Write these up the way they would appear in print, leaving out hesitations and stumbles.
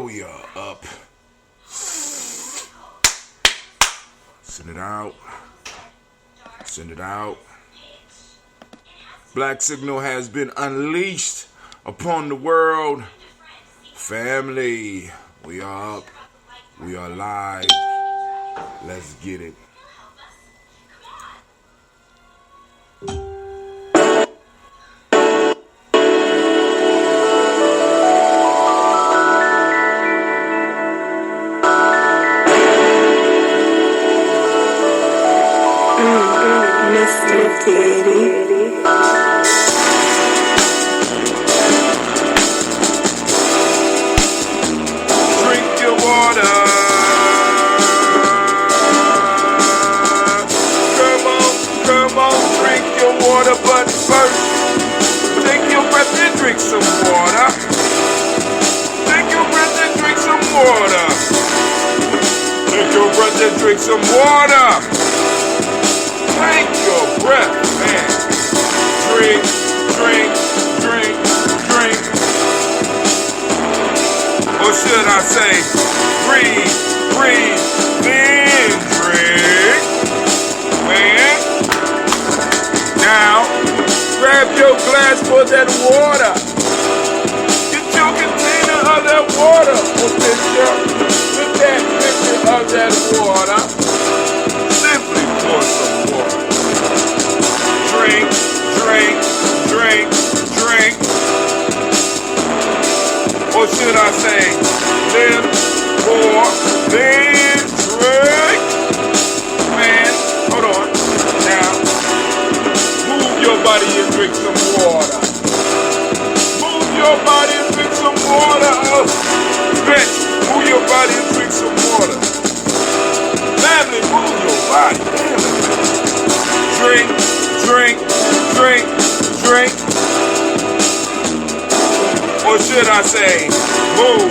we are up. Send it out. Send it out. Black signal has been unleashed upon the world. Family, we are up. We are live. Let's get it. Mr. Diddy. Drink your water. Come on, drink your water, but first, take your breath and drink some water. Take your breath and drink some water. Take your breath and drink some water. Take your breath, man. Drink, drink, drink, drink. Or should I say, breathe, breathe, then drink. Man. Now, grab your glass for that water. Get your container of that water. Oh, picture. With that picture of that water. Simply pour some water. Drink, drink, drink, drink. Or should I say, live, pour, then drink. Man, hold on. Now, move your body and drink some water. Move your body and drink some water. Oh, bitch, move your body and drink some water. Family, move your body. Damn it. Drink, drink, drink, drink. Or should I say, move,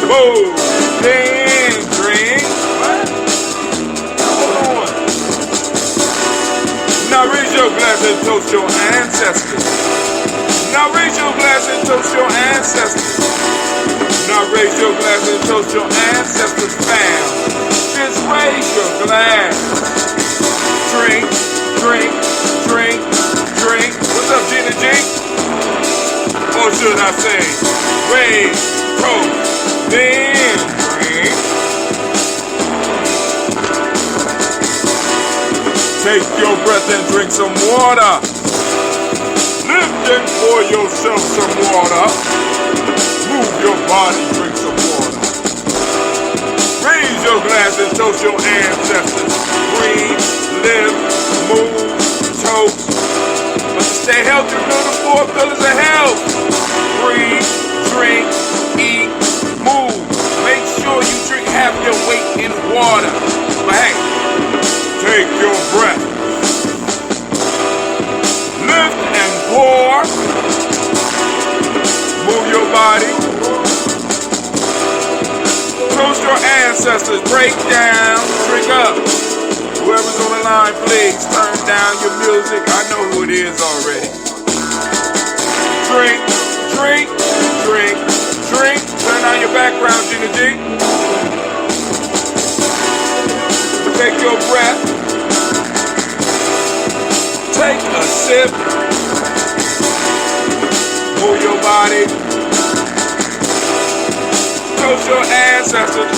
move, then drink. What? Hold on. Now raise your glass and toast your ancestors. Now raise your glass and toast your ancestors. Now raise your glass and toast your ancestors, fam. Just raise your glass. Drink, drink, drink, drink. What's up, Gina G? Or should I say, raise, toast, then drink. Take your breath and drink some water. Lift and pour yourself some water. Move your body, drink some water. Raise your glass and toast your ancestors. Breathe, live, move, toast. But to stay healthy, remember the 4 pillars of health. Breathe, drink, eat, move. Make sure you drink half your weight in water. But hey, take your breath. Lift and pour. Move your body. Toast your ancestors. Break down. Drink up. Whoever's on the line, please turn down your music. I know who it is already. Drink, drink, drink, drink. Turn down your background, Gina G. Take your breath. Take a sip. Move your body. Toast your ancestors.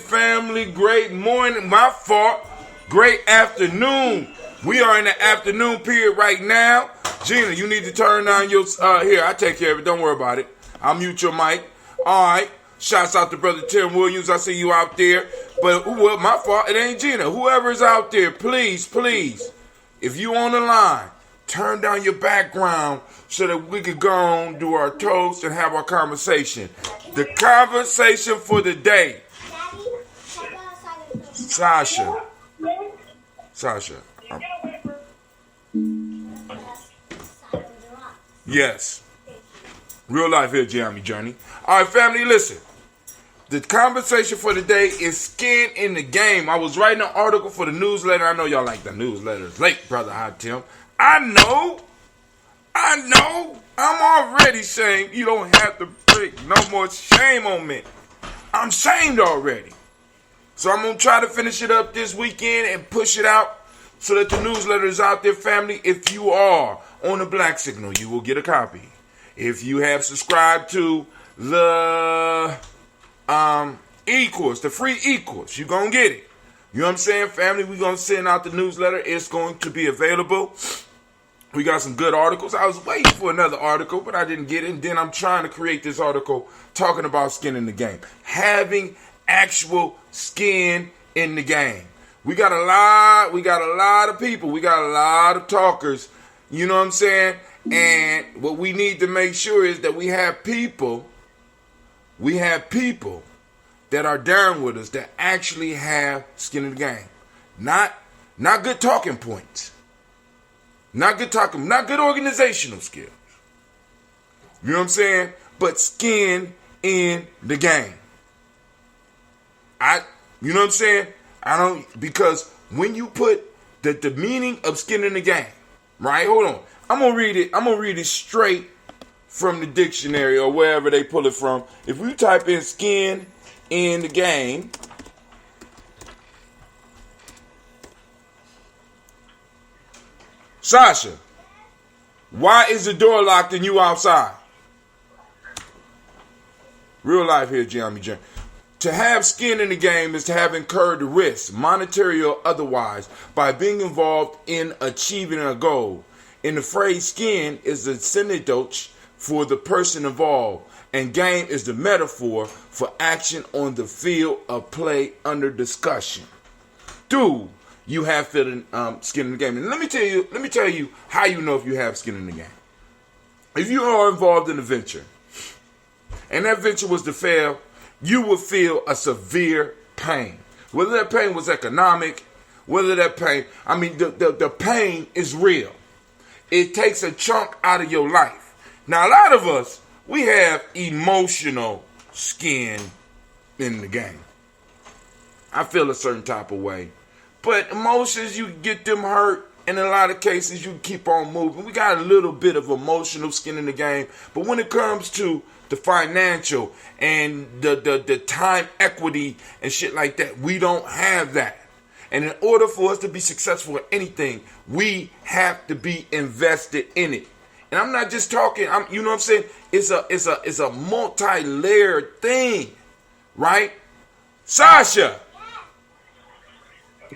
Family, great morning. My fault. Great afternoon. We are in the afternoon period right now. Gina, you need to turn down your, here, I take care of it. Don't worry about it. I'll mute your mic. All right. Shouts out to Brother Tim Williams. I see you out there. But, well, my fault. It ain't Gina. Whoever is out there, please, please, if you on the line, turn down your background so that we could go on, do our toast, and have our conversation. The conversation for the day. Sasha. Yes. Real life here, Gye-Nyame Journey. All right, family, listen. The conversation for the day is skin in the game. I was writing an article for the newsletter. I know y'all like the newsletters late, Brother Hot Tim. I know. I'm already shamed. You don't have to bring no more shame on me. I'm shamed already. So I'm going to try to finish it up this weekend and push it out so that the newsletter is out there, family. If you are on the Black Signal, you will get a copy. If you have subscribed to the e-course, the free e-course, you're going to get it. You know what I'm saying, family? We're going to send out the newsletter. It's going to be available. We got some good articles. I was waiting for another article, but I didn't get it. And then I'm trying to create this article talking about skin in the game. Having actual skin in the game. We got a lot of people. We got a lot of talkers. You know what I'm saying? And what we need to make sure is that we have people that are down with us that actually have skin in the game. Not good talking points. Not good organizational skills. You know what I'm saying? But skin in the game. You know what I'm saying? Because when you put the meaning of skin in the game, right? Hold on. I'm gonna read it straight from the dictionary or wherever they pull it from. If we type in skin in the game, Sasha, why is the door locked and you outside? Real life here, Gye-Nyame Journey. To have skin in the game is to have incurred risks, monetary or otherwise, by being involved in achieving a goal. In the phrase, skin is the synecdoche for the person involved, and game is the metaphor for action on the field of play under discussion. Do you have skin in the game? And let me tell you how you know if you have skin in the game. If you are involved in a venture, and that venture was to fail, you will feel a severe pain. Whether that pain was economic, the pain is real. It takes a chunk out of your life. Now, a lot of us, we have emotional skin in the game. I feel a certain type of way. But emotions, you get them hurt. And in a lot of cases, you keep on moving. We got a little bit of emotional skin in the game. But when it comes to the financial and the time equity and shit like that, we don't have that. And in order for us to be successful at anything, we have to be invested in it. And I'm not just talking, you know what I'm saying? It's a multi-layered thing, right? Sasha,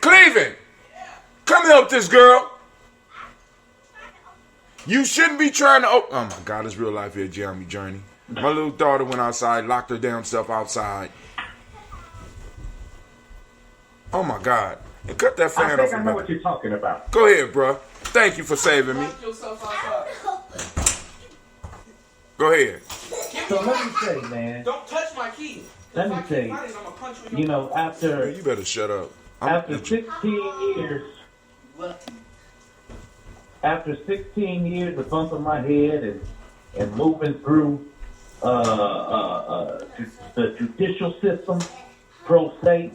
Cleveland, come help this girl. You shouldn't be trying to, oh my God, it's real life here, Gye-Nyame Journey. My little daughter went outside, locked her damn self outside. Oh my God. And cut that fan off. I know what you're talking about. Go ahead, bro. Thank you for saving me. Go ahead. So let me say, man. Don't touch my key. Let me say, you know, after... You better shut up. After 16 years... After 16 years of bumping my head and moving through the judicial system, pro se,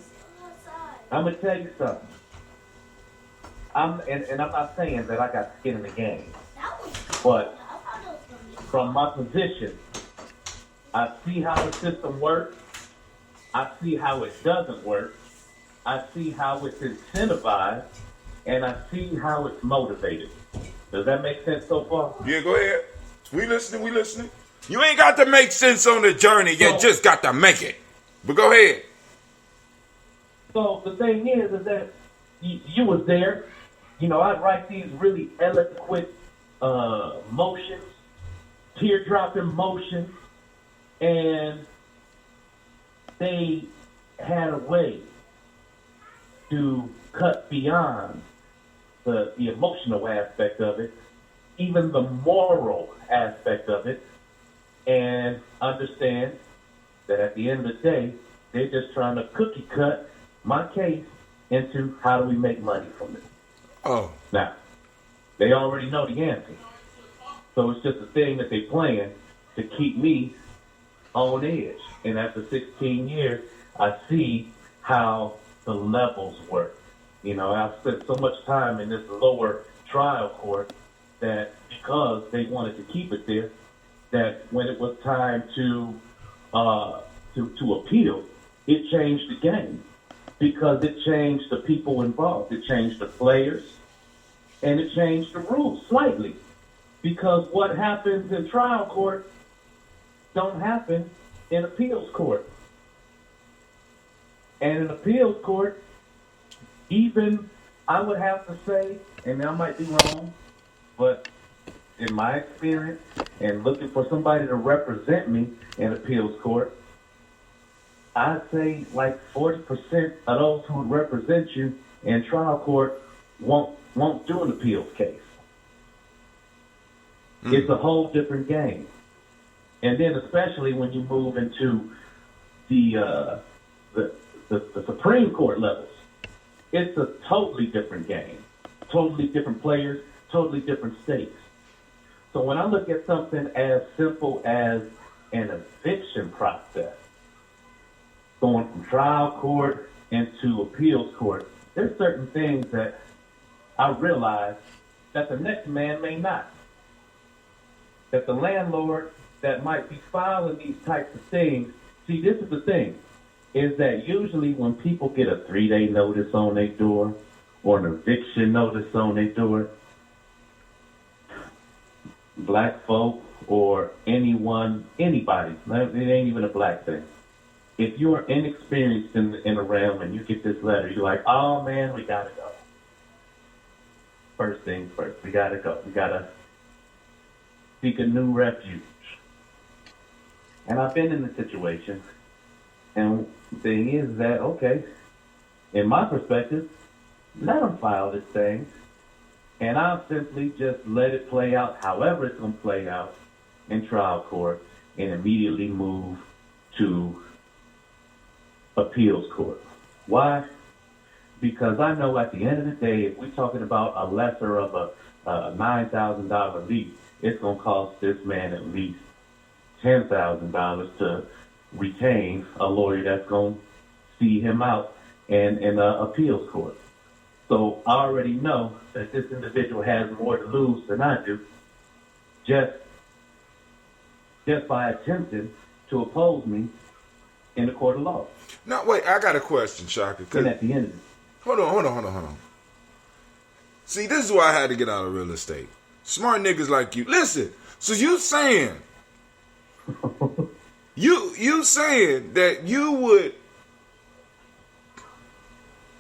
I'm going to tell you something. I'm not saying that I got skin in the game, but from my position, I see how the system works. I see how it doesn't work. I see how it's incentivized, and I see how it's motivated. Does that make sense so far? Yeah, go ahead. We listening. You ain't got to make sense on the journey. You just got to make it. But go ahead. So the thing is that you was there. You know, I'd write these really eloquent motions, teardropping motions, and they had a way to cut beyond the emotional aspect of it, even the moral aspect of it, and understand that at the end of the day, they're just trying to cookie cut my case into how do we make money from it. Oh. Now, they already know the answer. So it's just a thing that they're playing to keep me on edge. And after 16 years, I see how the levels work. You know, I've spent so much time in this lower trial court that because they wanted to keep it there, that when it was time to appeal, it changed the game because it changed the people involved. It changed the players, and it changed the rules slightly. Because what happens in trial court don't happen in appeals court. And in appeals court, even I would have to say, and I might be wrong, but in my experience and looking for somebody to represent me in appeals court, I'd say like 40% of those who would represent you in trial court won't do an appeals case. It's a whole different game. And then especially when you move into the Supreme Court levels, it's a totally different game. Totally different players, totally different stakes. So when I look at something as simple as an eviction process, going from trial court into appeals court, there's certain things that I realize that the next man may not. That the landlord that might be filing these types of things, see, this is the thing, is that usually when people get a 3-day notice on their door or an eviction notice on their door, black folk or anybody, it ain't even a black thing. If you're inexperienced in the realm and you get this letter, you're like, oh man, we gotta go. First things first, we gotta go. We gotta seek a new refuge. And I've been in the situation, and the thing is that, okay, in my perspective, let them file this thing, and I'll simply just let it play out however it's going to play out in trial court and immediately move to appeals court. Why? Because I know at the end of the day, if we're talking about a lesser of a $9,000 lease, it's going to cost this man at least $10,000 to retain a lawyer that's going to see him out in an appeals court. So I already know that this individual has more to lose than I do just by attempting to oppose me in the court of law. Now, wait, I got a question, Shaka. And at the end of it. Hold on. See, this is why I had to get out of real estate. Smart niggas like you. Listen, so you saying you saying that you would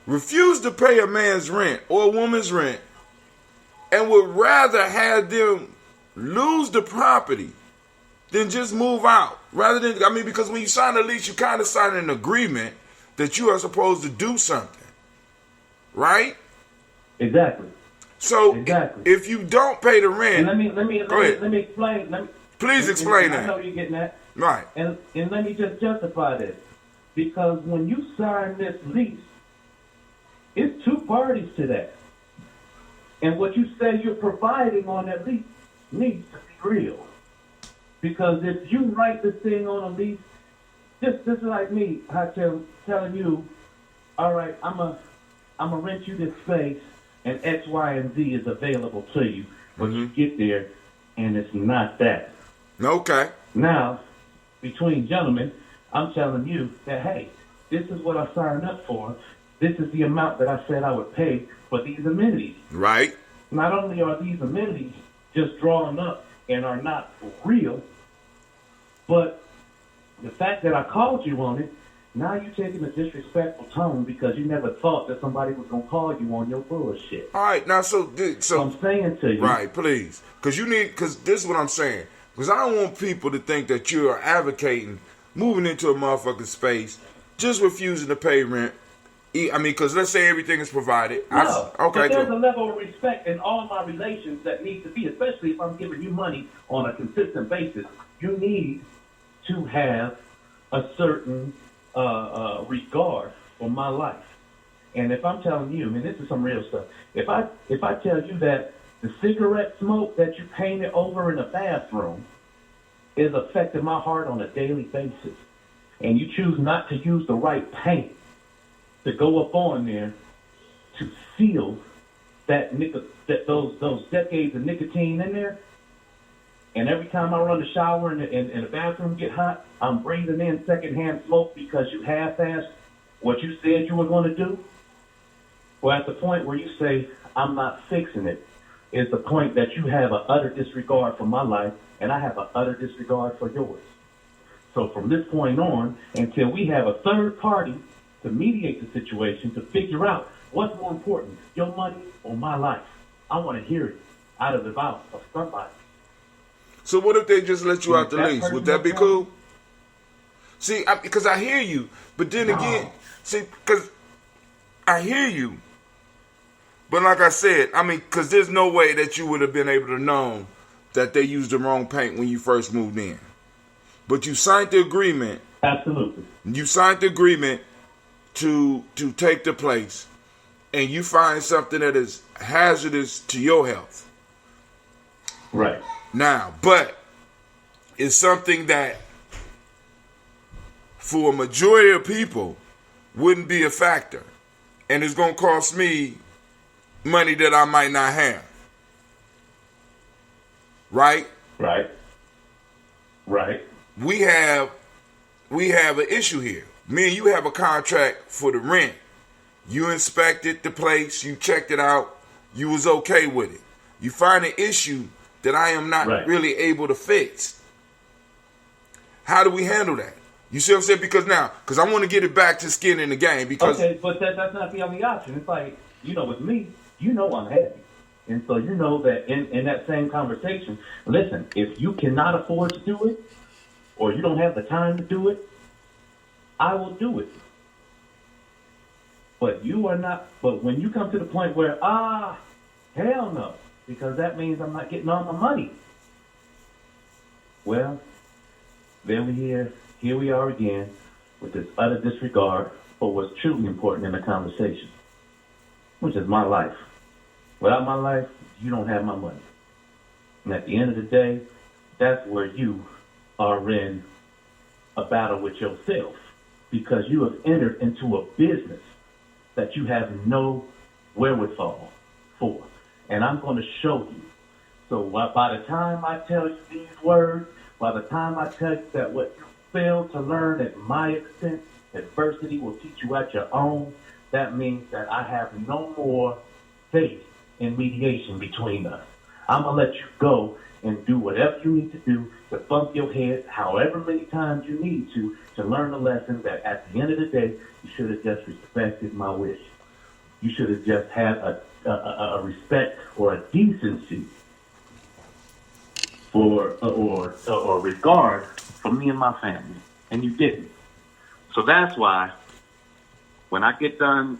refuse to pay a man's rent or a woman's rent and would rather have them lose the property than just move out. Rather than, because when you sign a lease, you kind of sign an agreement that you are supposed to do something. Right? Exactly. So if you don't pay the rent, and let me explain. Please explain that. I know you're getting that. Right. And let me just justify this. Because when you sign this lease, it's two parties to that. And what you say you're providing on that lease needs to be real. Because if you write this thing on a lease, this is like me, telling you, all right, I'm a rent you this space, and X, Y, and Z is available to you. But you get there, and it's not that. Okay. Now, between gentlemen, I'm telling you that, hey, this is what I signed up for. This is the amount that I said I would pay for these amenities. Right. Not only are these amenities just drawn up and are not real, but the fact that I called you on it, now you're taking a disrespectful tone because you never thought that somebody was going to call you on your bullshit. All right, now, so I'm saying to you. Right, please. Because this is what I'm saying. Because I don't want people to think that you're advocating moving into a motherfucking space just refusing to pay rent. I mean, because let's say everything is provided. No, Okay, there's cool. a level of respect in all my relations that needs to be, especially if I'm giving you money on a consistent basis. You need to have a certain regard for my life. And if I'm telling you, I mean, this is some real stuff. If I tell you that the cigarette smoke that you painted over in the bathroom is affecting my heart on a daily basis, and you choose not to use the right paint to go up on there to seal those decades of nicotine in there, and every time I run the shower and the bathroom get hot, I'm breathing in secondhand smoke because you half-assed what you said you were going to do. Well, at the point where you say, I'm not fixing it, is the point that you have an utter disregard for my life, and I have an utter disregard for yours. So from this point on, until we have a third party to mediate the situation, to figure out what's more important, your money or my life, I want to hear it out of the mouth of somebody. So what if they just let you out the lease? Would that be cool? See, because I hear you, but then again, see, because I hear you, but like I said, I mean, because there's no way that you would have been able to know that they used the wrong paint when you first moved in. But you signed the agreement. Absolutely. You signed the agreement to take the place, and you find something that is hazardous to your health. Right. Now, but it's something that for a majority of people wouldn't be a factor. And it's going to cost me money that I might not have. Right? Right. Right. We have an issue here. Me and you have a contract for the rent. You inspected the place, you checked it out, you was okay with it. You find an issue that I am not really able to fix. How do we handle that? You see what I'm saying? Because I want to get it back to skin in the game. Because okay, but that's not the only option. It's like, with me, I'm happy. And so you know that in that same conversation, listen, if you cannot afford to do it, or you don't have the time to do it, I will do it. But you are not, but when you come to the point where, hell no, because that means I'm not getting all my money. Well, then here we are again with this utter disregard for what's truly important in the conversation, which is my life. Without my life, you don't have my money. And at the end of the day, that's where you are in a battle with yourself, because you have entered into a business that you have no wherewithal for. And I'm going to show you. So by the time I tell you these words, by the time I tell you that what you fail to learn at my expense, adversity will teach you at your own, that means that I have no more faith in mediation between us. I'm going to let you go and do whatever you need to do to bump your head however many times you need to learn the lesson that at the end of the day, you should have just respected my wish. You should have just had a respect or a decency for or regard for me and my family, and you didn't. So that's why when I get done,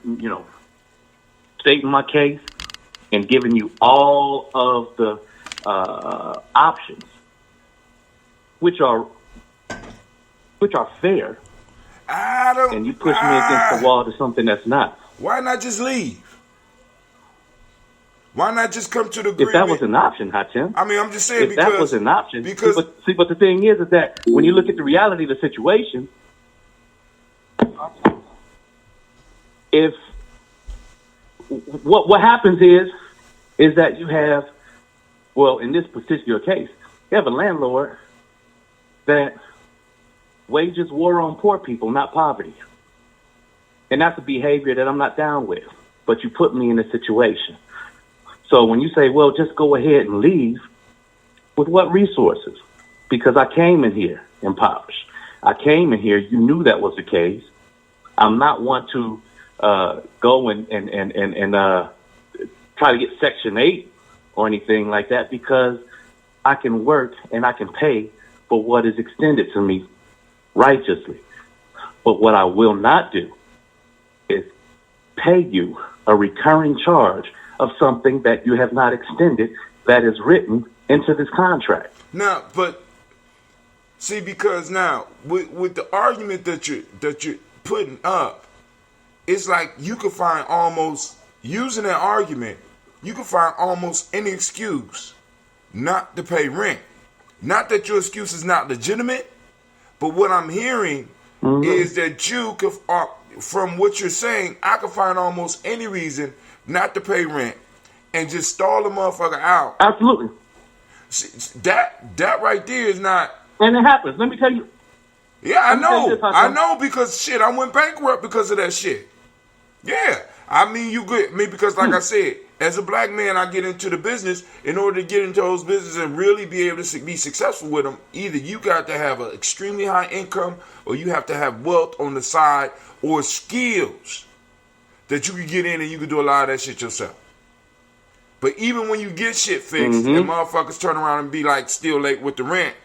stating my case and giving you all of the options, which are fair, and you push me against the wall to something that's not. Why not just leave? Why not just come to the agreement? If that was an option, Hatim. I mean, I'm just saying if that was an option. But the thing is that when you look at the reality of the situation, if what happens is that you have, well, in this particular case, you have a landlord that wages war on poor people, not poverty. And that's a behavior that I'm not down with. But you put me in a situation. So when you say, well, just go ahead and leave, with what resources? Because I came in here impoverished. I came in here, you knew that was the case. I'm not one to go and try to get Section 8 or anything like that, because I can work and I can pay for what is extended to me righteously. But what I will not do is pay you a recurring charge of something that you have not extended that is written into this contract. Now, but see, because now with the argument that you're putting up, it's like you can find almost using that argument, you can find almost any excuse not to pay rent. Not that your excuse is not legitimate, but what I'm hearing is that you could, from what you're saying, I can find almost any reason not to pay rent and just stall the motherfucker out. Absolutely. See, that right there is not. And it happens. Let me tell you. Yeah, I know. I know because shit, I went bankrupt because of that shit. Yeah. I mean, you good. I mean, because like I said, as a black man, I get into the business. In order to get into those businesses and really be able to be successful with them, either you got to have an extremely high income or you have to have wealth on the side or skills that you can get in and you can do a lot of that shit yourself. But even when you get shit fixed and motherfuckers turn around and be like still late with the rent,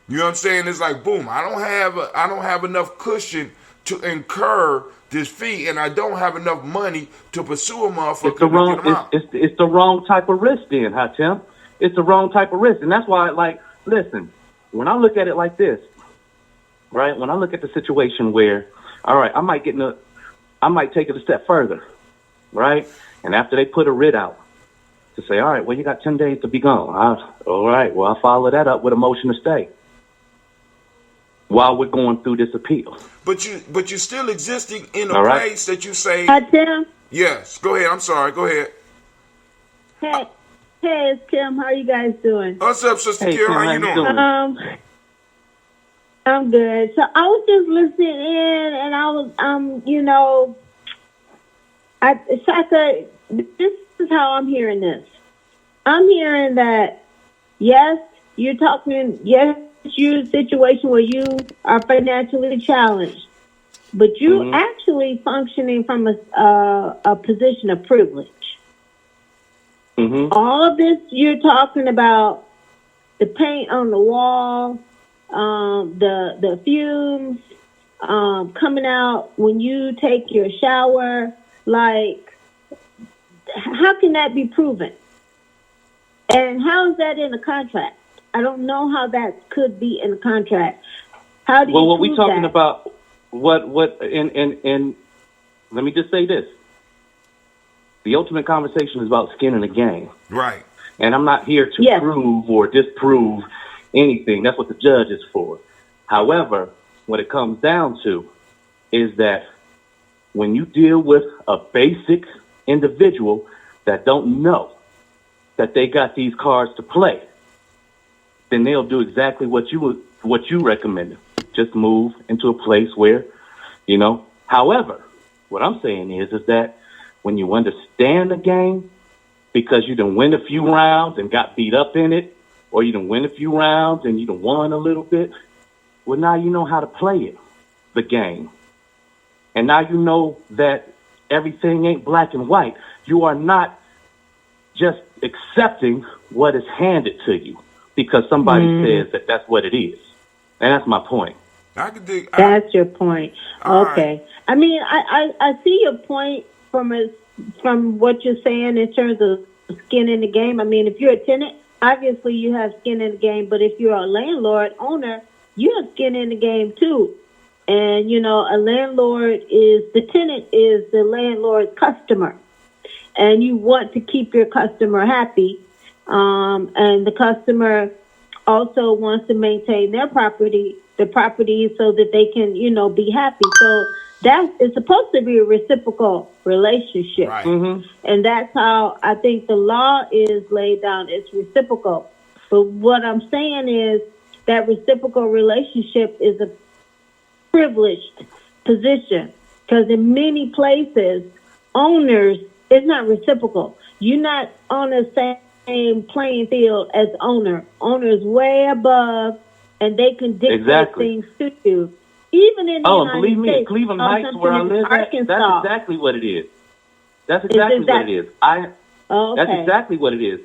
you know what I'm saying? It's like, boom, I don't have enough cushion to incur this fee, and I don't have enough money to pursue a motherfucker to get them out. It's the wrong type of risk then, Hatem. It's the wrong type of risk. And that's why, like, listen, when I look at it like this, right, when I look at the situation where, all right, I might take it a step further, right? And after they put a writ out to say, all right, well, you got 10 days to be gone. All right, well, I'll follow that up with a motion to stay while we're going through this appeal. But you're still existing in a place that you say. Hi, Tim. Yes, go ahead. I'm sorry. Go ahead. Hey, it's Kim. How are you guys doing? What's up, Sister Kim? Kim, how you doing? I'm good. So I was just listening in, and I was, I said, this is how I'm hearing this. I'm hearing that, yes, you're a situation where you are financially challenged, but you actually functioning from a position of privilege. All of this you're talking about, the paint on the wall, the fumes coming out when you take your shower, like, how can that be proven? And how is that in the contract? I don't know how that could be in the contract. How do you what we're talking that? about, and let me just say this. The ultimate conversation is about skin in the game. Right. And I'm not here to prove or disprove anything. That's what the judge is for. However, what it comes down to is that when you deal with a basic individual that don't know that they got these cards to play, then they'll do exactly what you recommended. Just move into a place where, However, what I'm saying is that when you understand the game, because you done win a few rounds and got beat up in it, or you done win a few rounds and you done won a little bit, well, now you know how to play it, the game. And now you know that everything ain't black and white. You are not just accepting what is handed to you because somebody says that that's what it is. And that's my point. That's your point. Okay. Right. I mean, I see your point from what you're saying in terms of skin in the game. I mean, if you're a tenant, obviously you have skin in the game. But if you're a landlord, owner, you have skin in the game too. And, a landlord the tenant is the landlord's customer. And you want to keep your customer happy. And the customer also wants to maintain the property so that they can, be happy. So that is supposed to be a reciprocal relationship. Right. And that's how I think the law is laid down. It's reciprocal. But what I'm saying is that reciprocal relationship is a privileged position because in many places, owners, it's not reciprocal. You're not on the same playing field as owner. Owner is way above, and they can dictate things to you. Even in the United believe me, States, Cleveland Heights, where I live at, that's exactly what it is. That's exactly what it is. That's exactly what it is.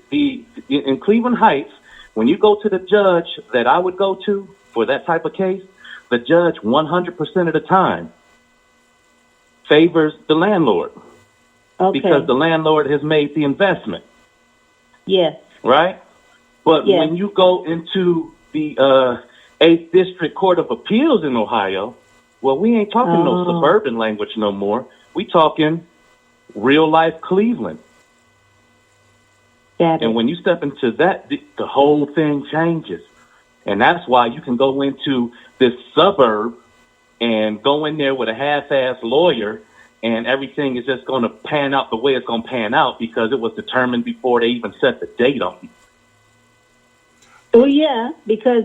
In Cleveland Heights, when you go to the judge that I would go to for that type of case, the judge 100% of the time favors the landlord because the landlord has made the investment. Yes. Right? But Yes. when you go into the 8th District Court of Appeals in Ohio, well, we ain't talking no suburban language no more. We talking real life Cleveland. And when you step into that, the whole thing changes. And that's why you can go into this suburb and go in there with a half-assed lawyer and everything is just going to pan out the way it's going to pan out because it was determined before they even set the date on it. Oh, yeah, because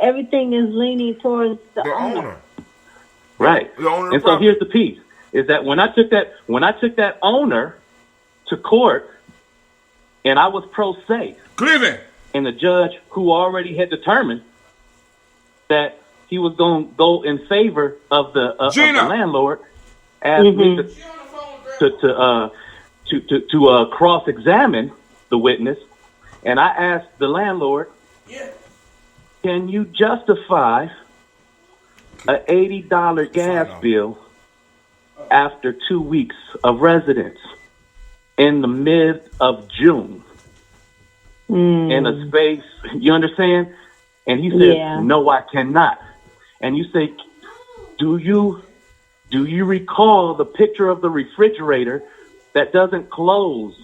everything is leaning towards the owner. Right. The owner and so here's the piece, is that when I took that owner to court and I was pro se, Cleveland, and the judge who already had determined that he was going to go in favor of the landlord, asked me to cross-examine the witness, and I asked the landlord, can you justify an $80 gas bill after 2 weeks of residence in the mid of June in a space, you understand? And he said, no, I cannot. And you say, do you recall the picture of the refrigerator that doesn't close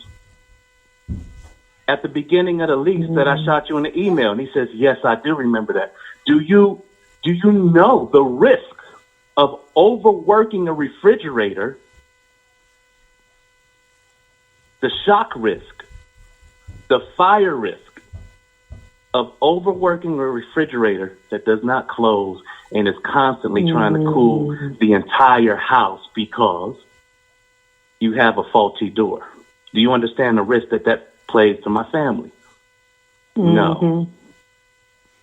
at the beginning of the lease that I shot you in the email? And he says, yes, I do remember that. Do you know the risk of overworking a refrigerator, the shock risk, the fire risk of overworking a refrigerator that does not close and is constantly trying to cool the entire house because you have a faulty door? Do you understand the risk that plays to my family? No.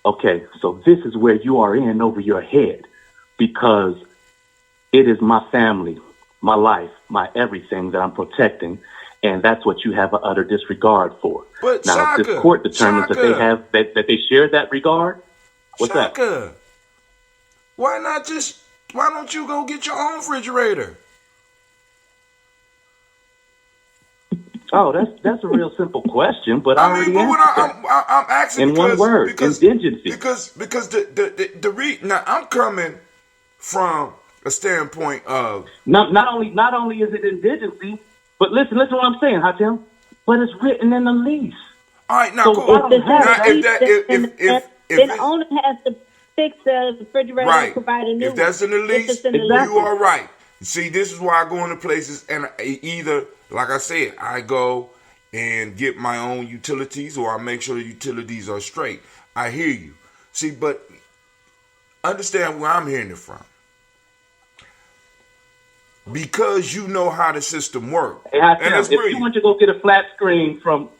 Okay, so this is where you are in over your head because it is my family, my life, my everything that I'm protecting, and that's what you have an utter disregard for. But now, if this court determines that they share that regard, what's that? Why don't you go get your own refrigerator? Oh, that's a real simple question, but I already answered that. I'm asking in one word, indigency. Because the now I'm coming from a standpoint of not only is it indigency, but listen what I'm saying, Hatem. But it's written in the lease. All right, now so cool. Then the owner has to fix the refrigerator and provide a new one. If that's in the lease, you are right. See, this is why I go into places and either, like I said, I go and get my own utilities or I make sure the utilities are straight. I hear you. See, but understand where I'm hearing it from. Because you know how the system works. Hey, if you want to go get a flat screen from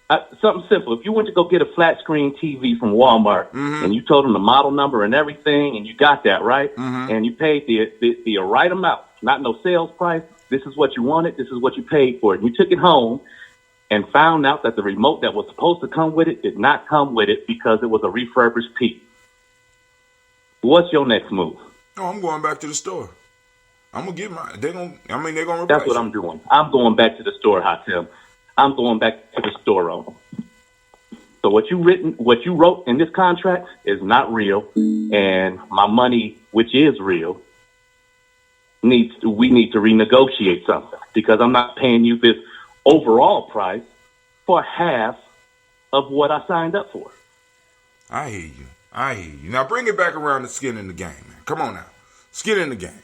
something simple, if you went to go get a flat screen TV from Walmart and you told them the model number and everything and you got that, right? And you paid the right amount, not no sales price. This is what you wanted. This is what you paid for it. And you took it home and found out that the remote that was supposed to come with it did not come with it because it was a refurbished piece. What's your next move? Oh, I'm going back to the store. I'm gonna get mine. They're gonna replace. That's what I'm doing. I'm going back to the store, Hatem. I'm going back to the store owner. So what you wrote in this contract is not real, and my money, which is real, we need to renegotiate something because I'm not paying you this overall price for half of what I signed up for. I hear you. Now bring it back around to skin in the game, man. Come on now, skin in the game.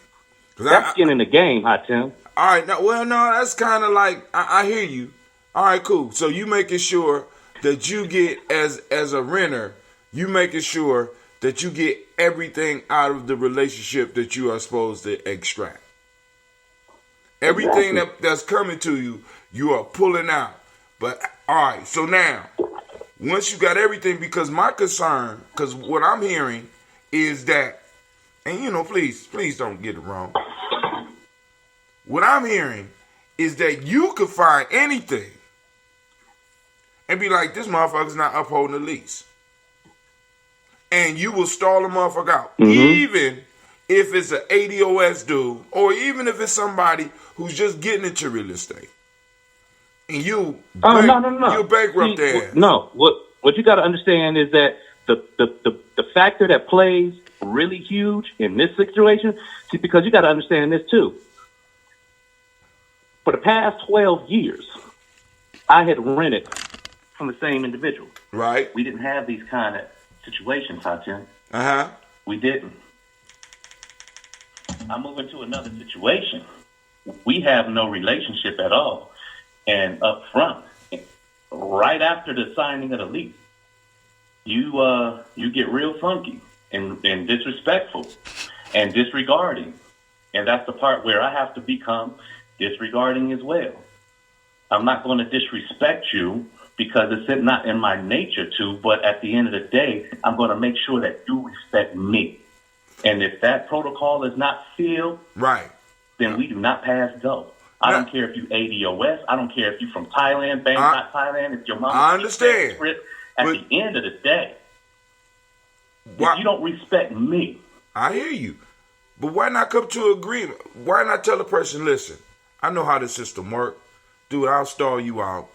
That's skin in the game, Hatem. All right, no, that's kind of like I hear you. All right, cool. So you making sure that you get as a renter, you making sure that you get everything out of the relationship that you are supposed to extract. Everything that's coming to you, you are pulling out. But all right, so now once you got everything, because my concern, because what I'm hearing is that, and please don't get it wrong. What I'm hearing is that you could find anything and be like, this motherfucker's not upholding the lease. and you will stall a motherfucker out. Mm-hmm. Even if it's an ADOS dude, or even if it's somebody who's just getting into real estate. And you bankrupt their ass. No, what you got to understand is that the factor that plays really huge in this situation, see, because you got to understand this too. For the past 12 years, I had rented from the same individual. Right. We didn't have these kind of situations, Hatim. Uh-huh. We didn't. I move into another situation. We have no relationship at all. And up front, right after the signing of the lease, you get real funky and disrespectful and disregarding. And that's the part where I have to become disregarding as well. I'm not going to disrespect you because it's not in my nature to, but at the end of the day, I'm going to make sure that you respect me. And if that protocol is not filled, right, then we do not pass go. I don't care if you ADOS. I don't care if you're from Thailand, Bangkok, Thailand. If your mama, I understand. At the end of the day, if you don't respect me, I hear you. But why not come to an agreement? Why not tell the person, listen, I know how the system works. Dude, I'll stall you out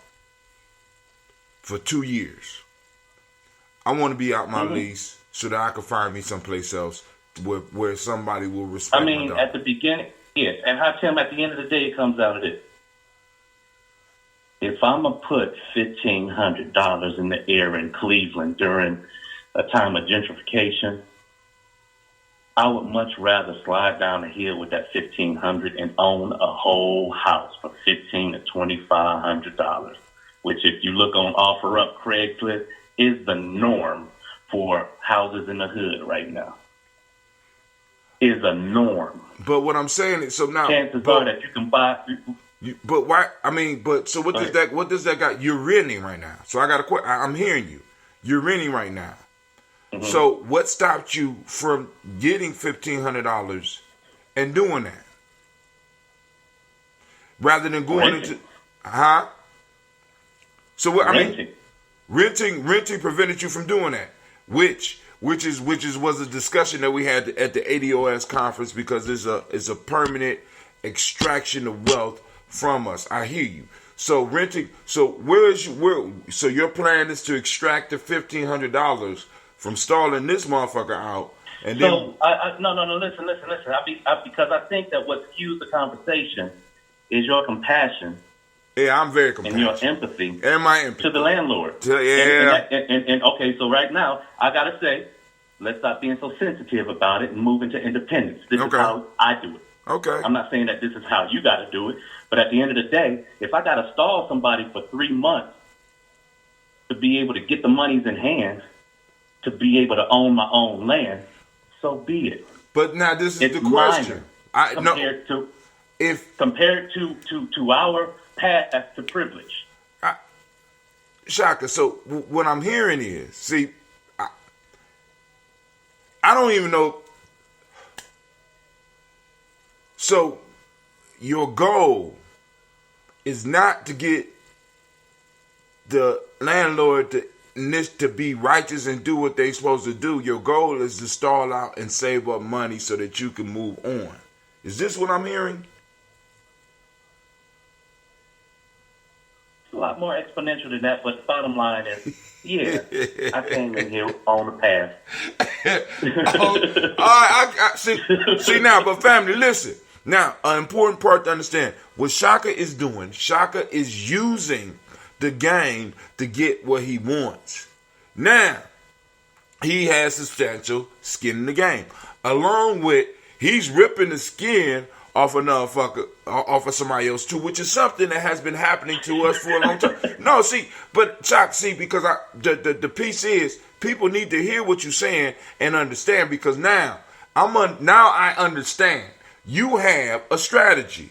for 2 years. I want to be out my lease so that I can find me someplace else where somebody will respect I my mean, dog. at the beginning, yes. And Hatim, at the end of the day, it comes out of this. If I'm going to put $1,500 in the air in Cleveland during a time of gentrification, I would much rather slide down the hill with that $1,500 and own a whole house for $1,500 to $2,500, which, if you look on OfferUp, Craigslist, is the norm for houses in the hood right now. Is a norm. But what I'm saying is, so now chances are that you can buy. But why? I mean, but so what does that? What does that got? You're renting right now. So I got a question. I'm hearing you. You're renting right now. Mm-hmm. So what stopped you from getting $1,500 and doing that, rather than going into, So what? I mean, renting prevented you from doing that, which was a discussion that we had at the ADOS conference, because it's a permanent extraction of wealth from us. I hear you. So renting. So so your plan is to extract the $1,500 from stalling this motherfucker out, and then. So no. Listen. Because I think that what skews the conversation is your compassion. Yeah, I'm very compassionate. And your empathy. And my empathy. To the landlord. And okay, so right now, I got to say, let's stop being so sensitive about it and move into independence. This is how I do it. Okay. I'm not saying that this is how you got to do it, but at the end of the day, if I got to stall somebody for 3 months to be able to get the monies in hand, to be able to own my own land, so be it. But now this is the question. Compared to our path to privilege. Shaka, so what I'm hearing is, see, I don't even know. So your goal is not to get the landlord to be righteous and do what they're supposed to do. Your goal is to stall out and save up money so that you can move on. Is this what I'm hearing? A lot more exponential than that, but the bottom line is, yeah, I came in here on the path. All right, I see now, but family, listen. Now, an important part to understand, what Shaka is doing, Shaka is using the game to get what he wants. Now, he has substantial skin in the game. Along with, he's ripping the skin off off of somebody else too, which is something that has been happening to us for a long time. No, see, but Chuck, because the piece is, people need to hear what you're saying and understand, because now I understand. You have a strategy.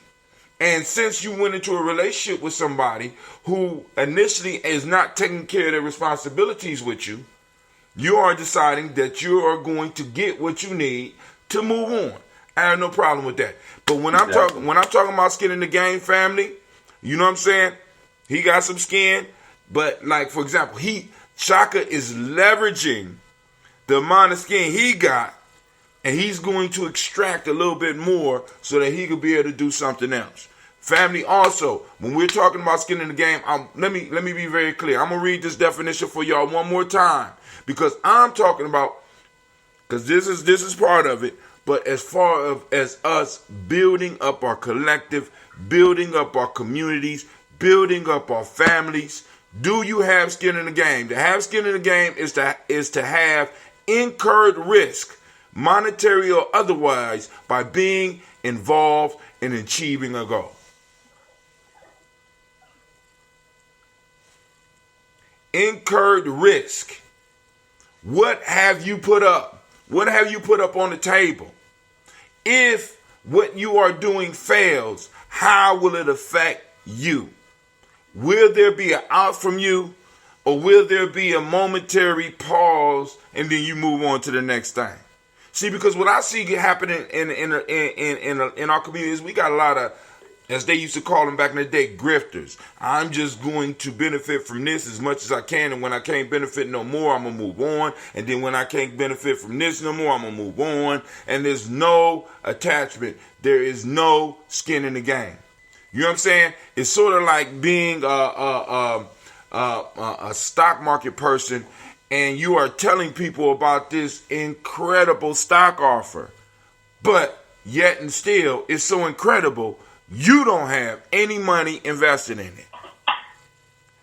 And since you went into a relationship with somebody who initially is not taking care of their responsibilities with you, you are deciding that you are going to get what you need to move on. I have no problem with that. But when I'm talking about skin in the game, family, you know what I'm saying? He got some skin, but like, for example, Shaka is leveraging the amount of skin he got, and he's going to extract a little bit more so that he could be able to do something else. Family, also, when we're talking about skin in the game, let me be very clear. I'm going to read this definition for y'all one more time, because I'm talking about, because this is part of it, but as far as us building up our collective, building up our communities, building up our families, do you have skin in the game? To have skin in the game is to have incurred risk, monetary or otherwise, by being involved in achieving a goal. Incurred risk. What have you put up? What have you put up on the table? If what you are doing fails, how will it affect you? Will there be an out from you, or will there be a momentary pause and then you move on to the next thing? See, because what I see happening in our communities, we got a lot of, as they used to call them back in the day, grifters. I'm just going to benefit from this as much as I can, and when I can't benefit no more, I'm going to move on. And then when I can't benefit from this no more, I'm going to move on. And there's no attachment. There is no skin in the game. You know what I'm saying? It's sort of like being a stock market person, and you are telling people about this incredible stock offer. But yet and still, it's so incredible, you don't have any money invested in it.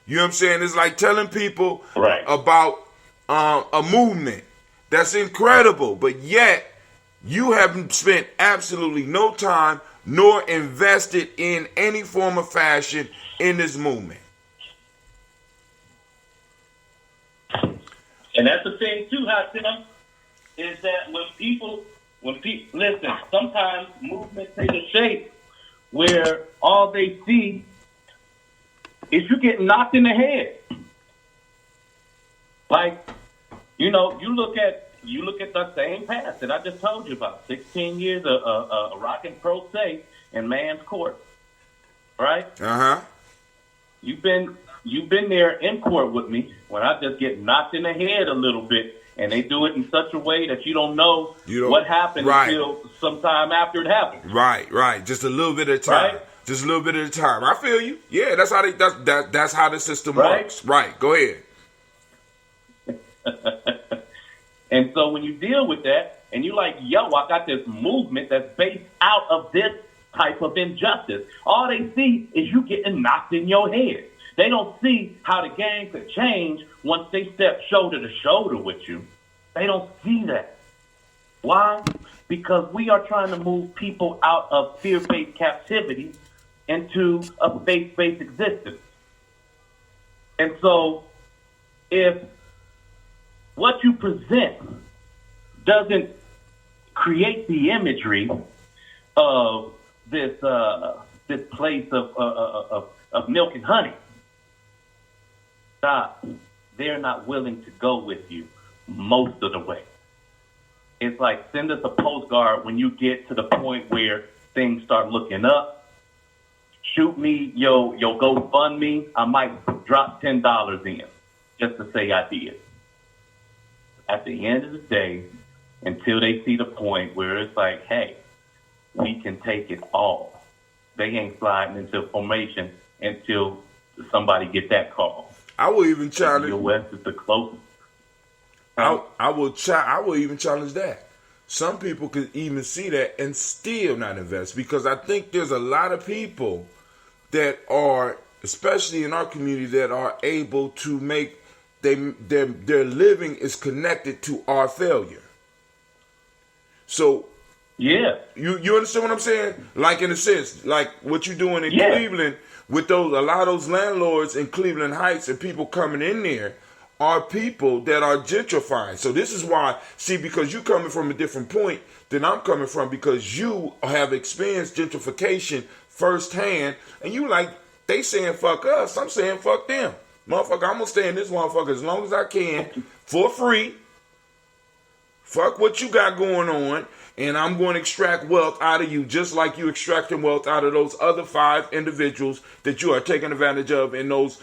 You know what I'm saying? It's like telling people about a movement that's incredible, but yet you haven't spent absolutely no time nor invested in any form of fashion in this movement. And that's the thing too, Tim, is that when people listen, sometimes movements take a shape where all they see is you getting knocked in the head. Like, you look at the same path that I just told you about. 16 years of rocking pro se in man's court, right? You've been there in court with me when I just get knocked in the head a little bit, and they do it in such a way that you don't know what happened until sometime after it happened. Right. Just a little bit of time. Right? Just a little bit of time. I feel you. Yeah, that's how that's how the system works. Right. Go ahead. And so when you deal with that, and you're like, yo, I got this movement that's based out of this type of injustice, all they see is you getting knocked in your head. They don't see how the game could change once they step shoulder to shoulder with you. They don't see that. Why? Because we are trying to move people out of fear-based captivity into a faith-based existence. And so if what you present doesn't create the imagery of this place of milk and honey, stop. They're not willing to go with you most of the way. It's like, send us a postcard when you get to the point where things start looking up. Shoot me your GoFundMe. I might drop $10 in just to say I did. At the end of the day, until they see the point where it's like, hey, we can take it all, they ain't sliding into formation until somebody get that call. I will even challenge. Your West is the closest. I will even challenge that. Some people could even see that and still not invest, because I think there's a lot of people that are, especially in our community, that are able to make their living is connected to our failure. So yeah, you understand what I'm saying? Like, in a sense, like what you're doing in Cleveland with a lot of those landlords in Cleveland Heights and people coming in there are people that are gentrifying. So this is why, see, because you coming from a different point than I'm coming from, because you have experienced gentrification firsthand, and you like, they saying fuck us, I'm saying fuck them. Motherfucker, I'm gonna stay in this motherfucker as long as I can for free. Fuck what you got going on, and I'm going to extract wealth out of you just like you extracting wealth out of those other 5 individuals that you are taking advantage of in those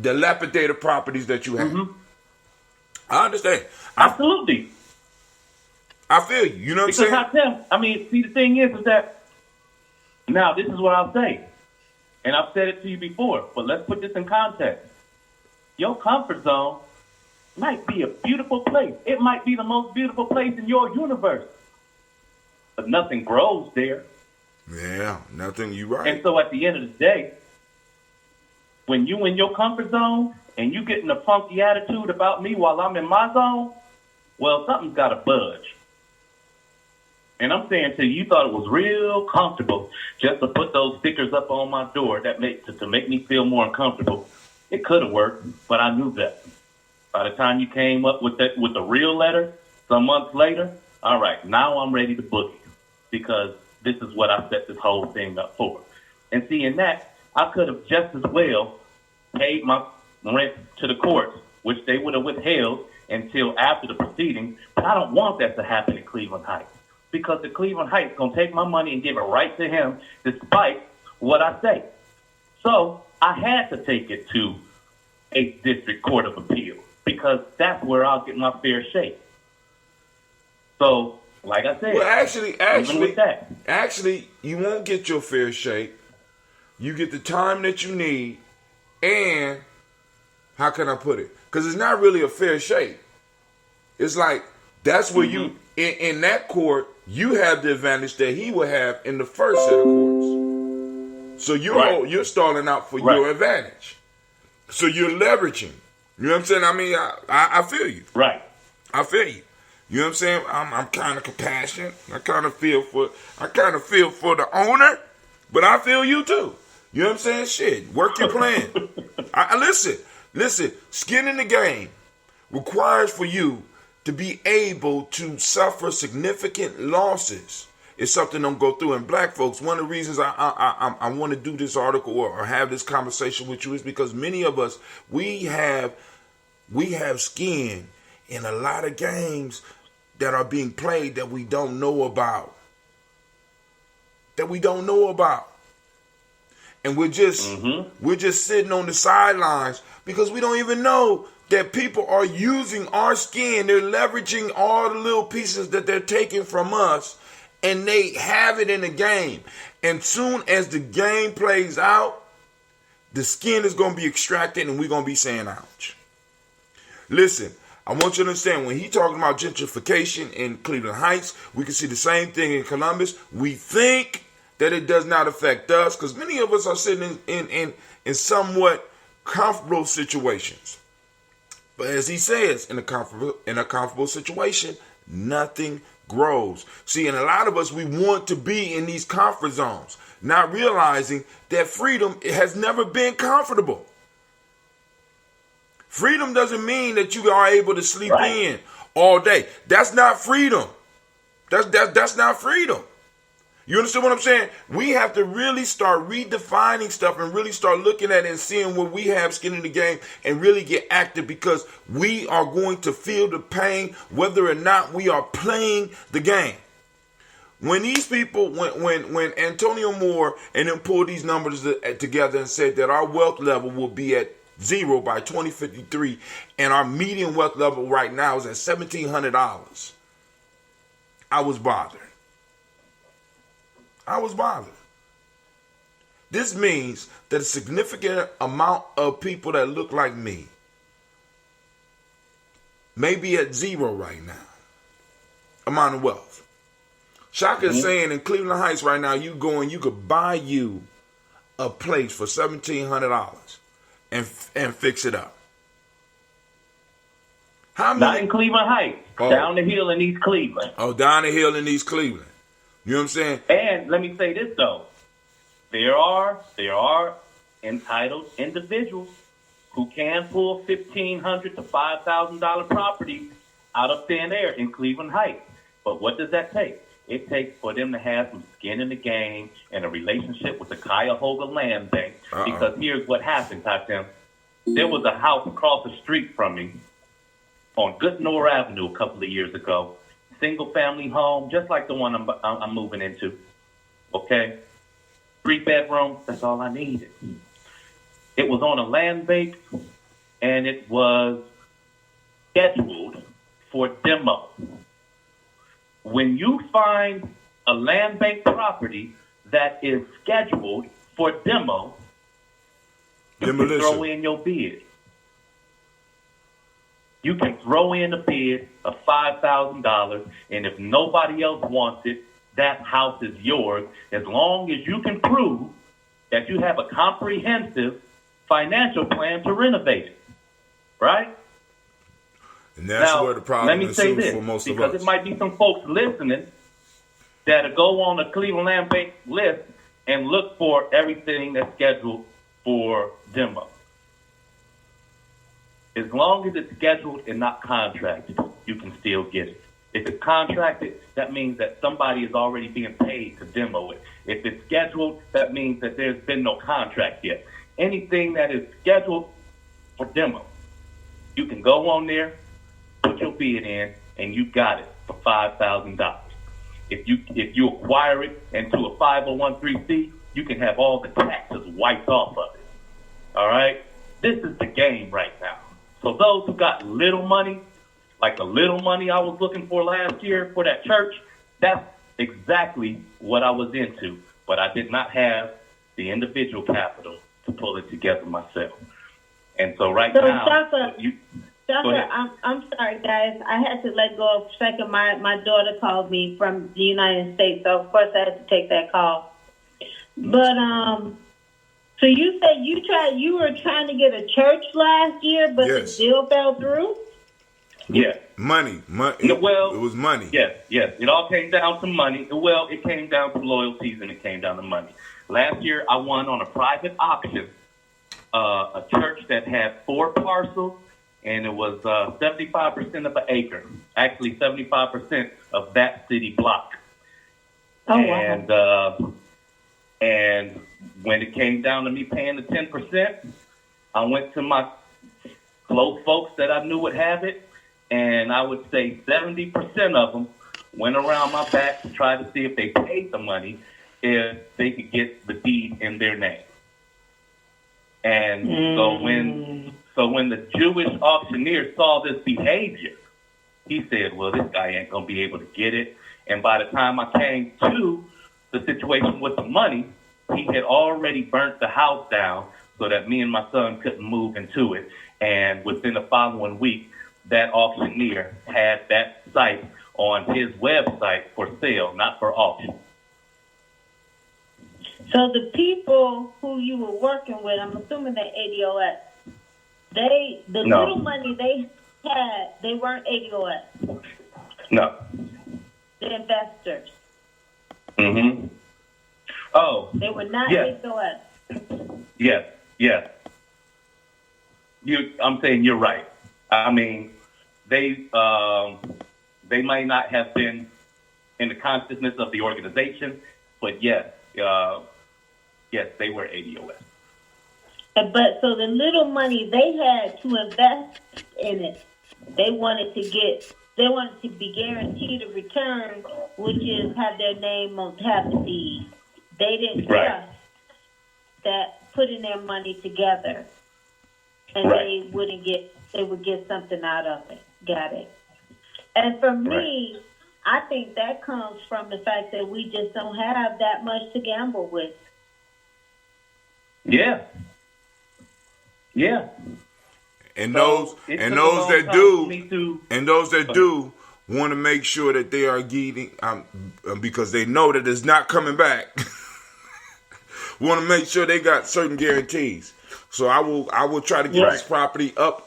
dilapidated properties that you have. I understand. Absolutely. I feel you. You know what I'm saying? I mean, see, the thing is that now this is what I'll say, and I've said it to you before, but let's put this in context. Your comfort zone might be a beautiful place. It might be the most beautiful place in your universe, but nothing grows there. Yeah, nothing. You right. And so at the end of the day, when you in your comfort zone and you getting a funky attitude about me while I'm in my zone, well, something's got to budge. And I'm saying to you, you thought it was real comfortable just to put those stickers up on my door that to make me feel more uncomfortable. It could have worked, but I knew that. By the time you came up with the real letter, some months later, all right, now I'm ready to book it because this is what I set this whole thing up for. And seeing that, I could have just as well paid my rent to the courts, which they would have withheld until after the proceedings. But I don't want that to happen in Cleveland Heights because the Cleveland Heights going to take my money and give it right to him despite what I say. So I had to take it to a district court of appeal because that's where I'll get my fair shake. So, like I said, well, even with that, actually, you won't get your fair shake. You get the time that you need, and how can I put it? Because it's not really a fair shake. It's like that's where you in that court you have the advantage that he would have in the first set of courts. So you're stalling out for your advantage. So you're leveraging. You know what I'm saying? I mean, I feel you. Right. I feel you. You know what I'm saying? I'm kind of compassionate. I kind of feel for the owner, but I feel you too. You know what I'm saying? Shit, work your plan. Listen. Skin in the game requires for you to be able to suffer significant losses. It's something I'm go through. And black folks, one of the reasons I want to do this article or have this conversation with you is because many of us we have skin in a lot of games that are being played that we don't know about. And we're just sitting on the sidelines because we don't even know that people are using our skin. They're leveraging all the little pieces that they're taking from us, and they have it in the game. And soon as the game plays out, the skin is going to be extracted and we're going to be saying ouch. Listen, I want you to understand, when he's talking about gentrification in Cleveland Heights, we can see the same thing in Columbus. We think that it does not affect us because many of us are sitting in somewhat comfortable situations. But as he says, in a comfortable situation, nothing grows. See, and a lot of us, we want to be in these comfort zones, not realizing that freedom has never been comfortable. Freedom doesn't mean that you are able to sleep in all day. That's not freedom. That's not freedom. You understand what I'm saying? We have to really start redefining stuff and really start looking at it and seeing where we have skin in the game and really get active because we are going to feel the pain whether or not we are playing the game. When these people, when Antonio Moore and them pulled these numbers together and said that our wealth level will be at 0 by 2053 and our median wealth level right now is at $1,700, I was bothered. This means that a significant amount of people that look like me may be at 0 right now, amount of wealth. Shaka is saying in Cleveland Heights right now, you could buy you a place for $1,700 and fix it up. How many? Not in Cleveland Heights. Down the hill in East Cleveland. Oh, down the hill in East Cleveland. You know what I'm saying? And let me say this though, there are entitled individuals who can pull $1,500 to $5,000 properties out of thin air in Cleveland Heights. But what does that take? It takes for them to have some skin in the game and a relationship with the Cuyahoga Land Bank. Because here's what happened, Tatim. There was a house across the street from me on Goodnor Avenue a couple of years ago. Single-family home, just like the one I'm moving into. Okay? 3 bedrooms, that's all I needed. It was on a land bank, and it was scheduled for demo. When you find a land bank property that is scheduled for demo, you can throw in your bid. You can throw in a bid of $5,000, and if nobody else wants it, that house is yours, as long as you can prove that you have a comprehensive financial plan to renovate it, right? And that's where the problem ensues for most of us. Because it might be some folks listening that'll go on the Cleveland Land Bank list and look for everything that's scheduled for demo. As long as it's scheduled and not contracted, you can still get it. If it's contracted, that means that somebody is already being paid to demo it. If it's scheduled, that means that there's been no contract yet. Anything that is scheduled for demo, you can go on there, put your bid in, and you got it for $5,000. If you acquire it into a 501(c), you can have all the taxes wiped off of it. All right? This is the game right now. So those who got little money, like the little money I was looking for last year for that church, that's exactly what I was into. But I did not have the individual capital to pull it together myself. And so now... Shaka, I'm sorry, guys. I had to let go for a second. My daughter called me from the United States, so of course I had to take that call. But so you said you were trying to get a church last year, but the deal fell through? Yes. Money. Well, it was money. Yes. It all came down to money. Well, it came down to loyalties and it came down to money. Last year, I won on a private auction a church that had 4 parcels, and it was 75% of an acre. Actually, 75% of that city block. Oh, wow. And when it came down to me paying the 10%, I went to my close folks that I knew would have it, and I would say 70% of them went around my back to try to see if they paid the money, if they could get the deed in their name. And so when the Jewish auctioneer saw this behavior, he said, well, this guy ain't going to be able to get it. And by the time I came to the situation with the money, he had already burnt the house down so that me and my son couldn't move into it. And within the following week, that auctioneer had that site on his website for sale, not for auction. So the people who you were working with, I'm assuming they're ADOS. Little money they had, they weren't ADOS. No. The investors. Mm-hmm. Oh. They were not ADOS. Yes. I'm saying you're right. I mean, they might not have been in the consciousness of the organization, but yes, they were ADOS. But so the little money they had to invest in it, they wanted to be guaranteed a return, which is have their name on the deed. They didn't trust that putting their money together, and they would get something out of it. Got it. And for me, I think that comes from the fact that we just don't have that much to gamble with. Yeah. And those that do want to make sure that they are getting, because they know that it's not coming back. Want to make sure they got certain guarantees. So I will try to get this property up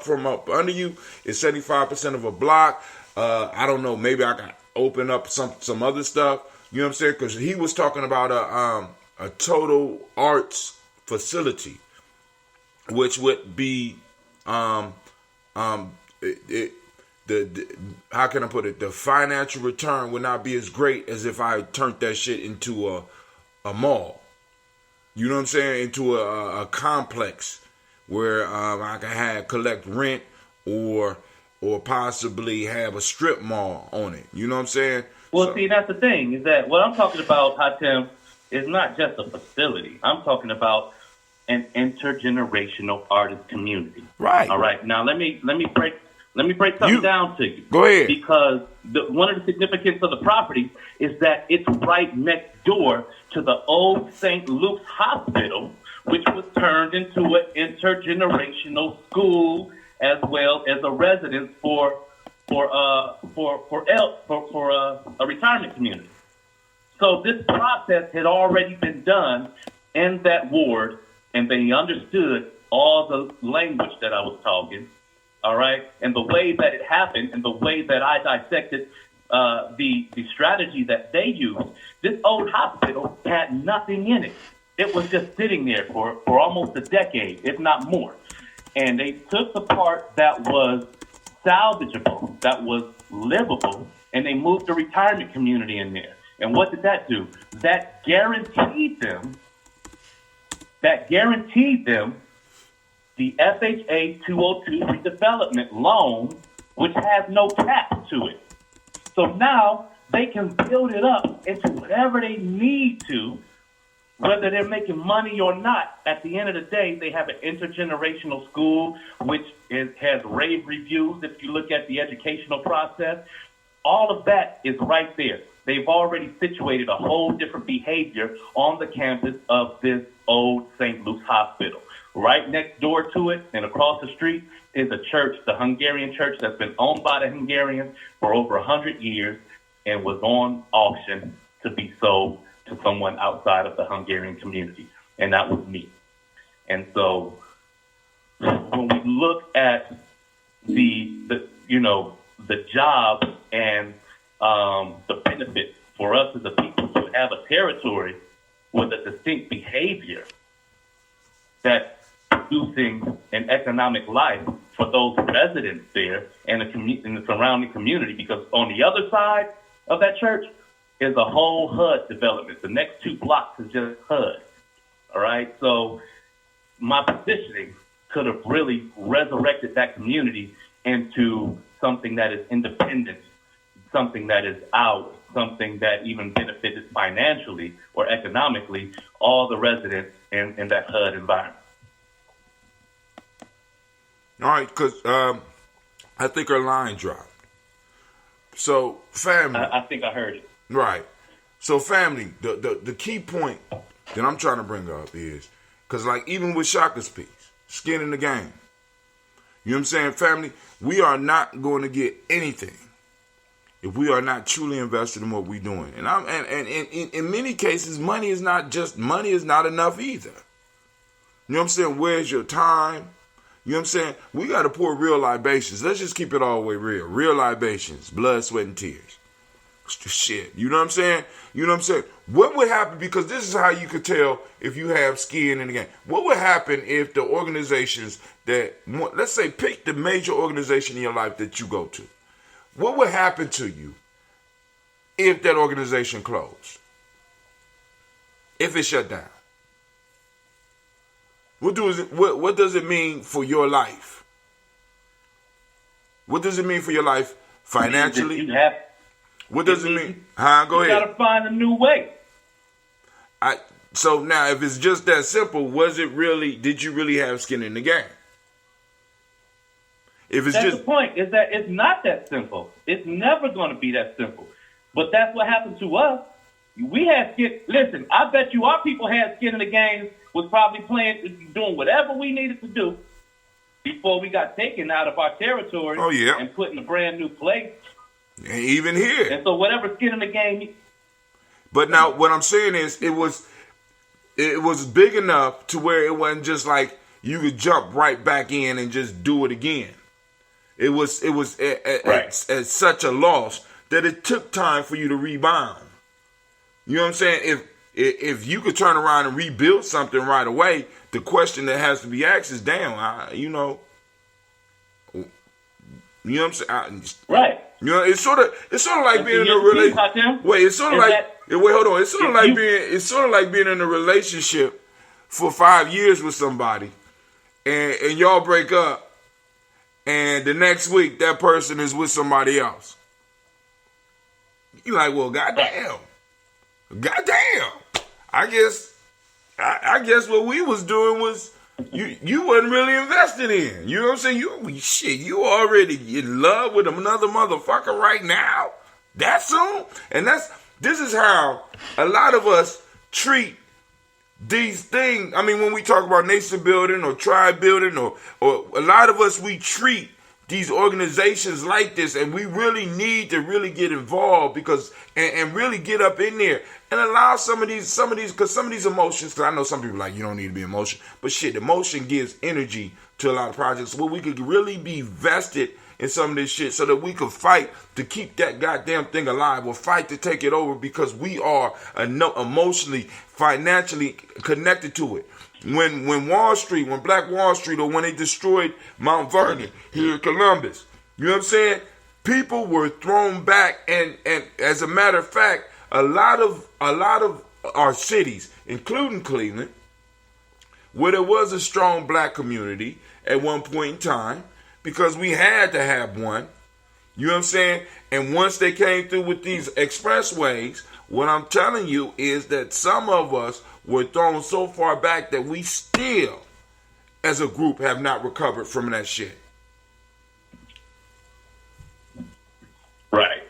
from up under you. It's 75% of a block. I don't know. Maybe I got open up some other stuff. You know what I'm saying? Because he was talking about a total arts facility, which would be how can I put it? The financial return would not be as great as if I turned that shit into a mall. You know what I'm saying? Into a complex where I can collect rent or possibly have a strip mall on it. You know what I'm saying? Well, see, that's the thing, is that what I'm talking about, Hatem, is not just a facility. I'm talking about an intergenerational artist community. Right. All right. Now let me Let me break something down to you. Go ahead. Because one of the significance of the property is that it's right next door to the old St. Luke's Hospital, which was turned into an intergenerational school as well as a residence for a retirement community. So this process had already been done in that ward, and they understood all the language that I was talking. All right, and the way that it happened, and the way that I dissected the strategy that they used. This old hospital had nothing in it. It was just sitting there for almost a decade, if not more. And they took the part that was salvageable, that was livable, and they moved the retirement community in there. And what did that do? That guaranteed them the FHA 202 redevelopment loan, which has no cap to it. So now they can build it up into whatever they need to, whether they're making money or not. At the end of the day, they have an intergenerational school, which has rave reviews. If you look at the educational process, all of that is right there. They've already situated a whole different behavior on the campus of this old St. Luke's Hospital. Right next door to it and across the street is a church, the Hungarian church, that's been owned by the Hungarians for over 100 years and was on auction to be sold to someone outside of the Hungarian community. And that was me. And so when we look at the job and the benefit for us as a people to have a territory with a distinct behavior that's producing an economic life for those residents there and the surrounding community, because on the other side of that church is a whole HUD development. The next 2 blocks is just HUD. All right? So my positioning could have really resurrected that community into something that is independent, something that is ours, something that even benefited financially or economically all the residents in that HUD environment. All right, because I think her line dropped. So, family. I think I heard it. Right. So, family, the key point that I'm trying to bring up is, because like even with Shaka's piece, skin in the game, you know what I'm saying, family, we are not going to get anything if we are not truly invested in what we're doing. And in many cases, money is not enough either. You know what I'm saying? Where's your time? You know what I'm saying? We got to pour real libations. Let's just keep it all the way real. Real libations, blood, sweat, and tears. Shit. You know what I'm saying? You know what I'm saying? What would happen, because this is how you could tell if you have skin in the game. What would happen if the organizations that, let's say, pick the major organization in your life that you go to. What would happen to you if that organization closed? If it shut down? What does it mean for your life? What does it mean for your life financially? What does it mean? Go ahead. You got to find a new way. So now, if it's just that simple, did you really have skin in the game? That's the point, is that it's not that simple. It's never going to be that simple. But that's what happened to us. We had skin. Listen, I bet you our people had skin in the game, was probably doing whatever we needed to do before we got taken out of our territory and put in a brand new place. Even here. And so whatever skin in the game. But now what I'm saying is it was big enough to where it wasn't just like you could jump right back in and just do it again. It was at such a loss that it took time for you to rebound. You know what I'm saying? If you could turn around and rebuild something right away, the question that has to be asked is, damn, you know what I'm saying? Right. You know, it's sort of like being in a relationship. Wait, it's sort of like hold on. It's sort of like being in a relationship for 5 years with somebody, and y'all break up, and the next week that person is with somebody else. You're like, well, goddamn. I guess what we was doing was you wasn't really invested in. You know what I'm saying? You already in love with another motherfucker right now. That soon? And this is how a lot of us treat these things. I mean, when we talk about nation building or tribe building, or a lot of us, we treat these organizations like this, and we really need to really get involved because and really get up in there and allow some of these because some of these emotions, because I know some people like you don't need to be emotional, but shit, emotion gives energy to a lot of projects where we could really be vested in some of this shit so that we could fight to keep that goddamn thing alive or fight to take it over because we are emotionally, financially connected to it. When Black Wall Street, or when they destroyed Mount Vernon here in Columbus, you know what I'm saying? People were thrown back, and as a matter of fact, a lot of our cities, including Cleveland, where there was a strong black community at one point in time, because we had to have one, you know what I'm saying? And once they came through with these expressways, what I'm telling you is that some of us were thrown so far back that we still, as a group, have not recovered from that shit. Right.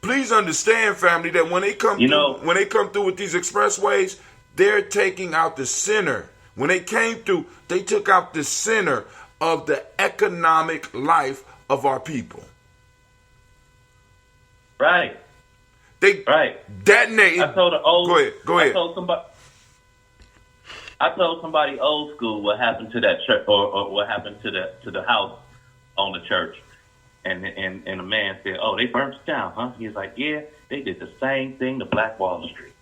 Please understand, family, that when they come through with these expressways, they're taking out the center. When they came through, they took out the center of the economic life of our people. Right. They detonated. I told Go ahead. I told somebody old school what happened to that church, or what happened to the house on the church, and the man said, "Oh, they burnt it down, huh?" He's like, "Yeah, they did the same thing to Black Wall Street."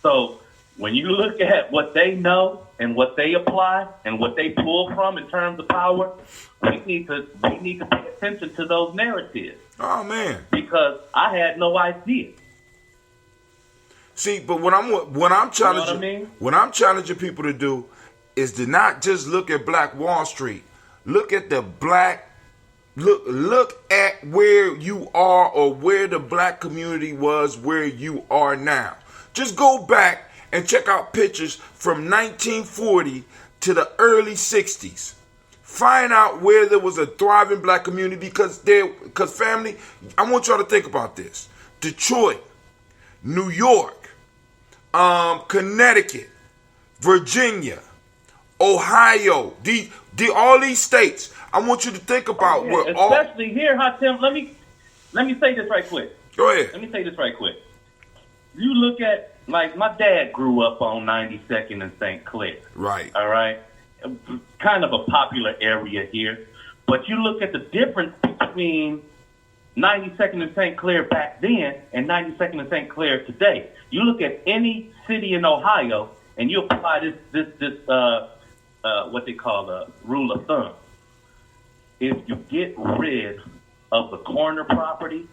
So when you look at what they know and what they apply and what they pull from in terms of power, we need to pay attention to those narratives. Oh man, because I had no idea. See, but what I'm challenging people to do is to not just look at Black Wall Street. Look at look at where you are, or where the black community was, where you are now. Just go back and check out pictures from 1940 to the early 60s. Find out where there was a thriving black community, because family, I want y'all to think about this. Detroit, New York, Connecticut, Virginia, Ohio, all these states. I want you to think about especially here, Hatem. Let me say this right quick. Go ahead. Let me say this right quick. You look at, like, my dad grew up on 92nd and St. Clair. Right. All right. Kind of a popular area here. But you look at the difference between 92nd and St. Clair back then and 92nd and St. Clair today. You look at any city in Ohio and you apply this what they call a rule of thumb. If you get rid of the corner property,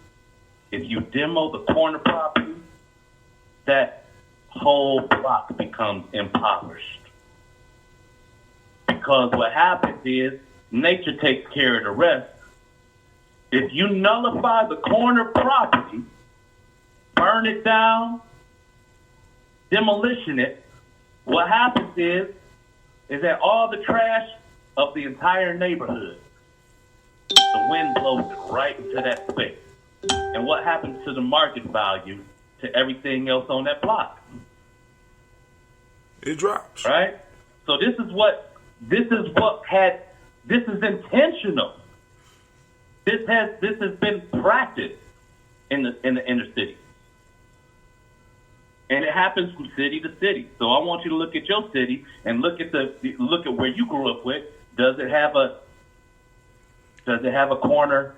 if you demo the corner property, that whole block becomes impoverished. Because what happens is nature takes care of the rest. If you nullify the corner property, burn it down, demolition it, what happens is that all the trash of the entire neighborhood, the wind blows it right into that space. And what happens to the market value to everything else on that block? It drops. Right? So this is intentional. This has been practiced in the inner city. And it happens from city to city. So I want you to look at your city and look at where you grew up with. Does it have a corner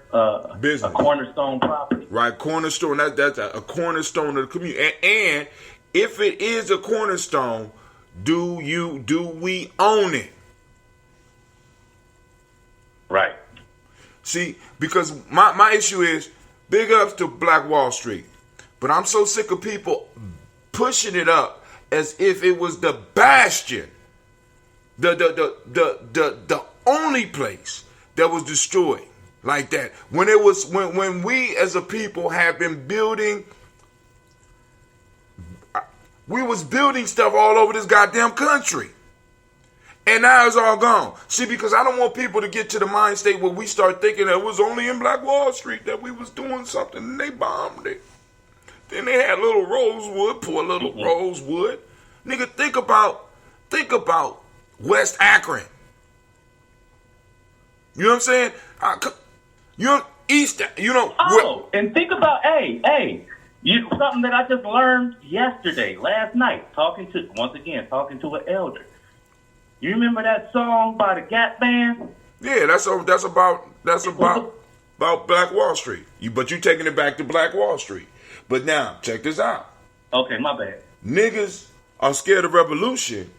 business, a cornerstone property? Right, cornerstone. That's a cornerstone of the community. And if it is a cornerstone, do we own it? Right. See, because my issue is, big ups to Black Wall Street, but I'm so sick of people pushing it up as if it was the bastion, the only place that was destroyed like that. When we as a people have been building, we was building stuff all over this goddamn country. And now it's all gone. See, because I don't want people to get to the mind state where we start thinking that it was only in Black Wall Street that we was doing something and they bombed it. Then they had little Rosewood, poor little Rosewood. Nigga, think about West Akron. You know what I'm saying? East, and think about, something that I just learned last night, talking to an elder. You remember that song by the Gap Band? Yeah, that's about Black Wall Street. But you taking it back to Black Wall Street. But now, check this out. Okay, my bad. Niggas Are Scared of Revolution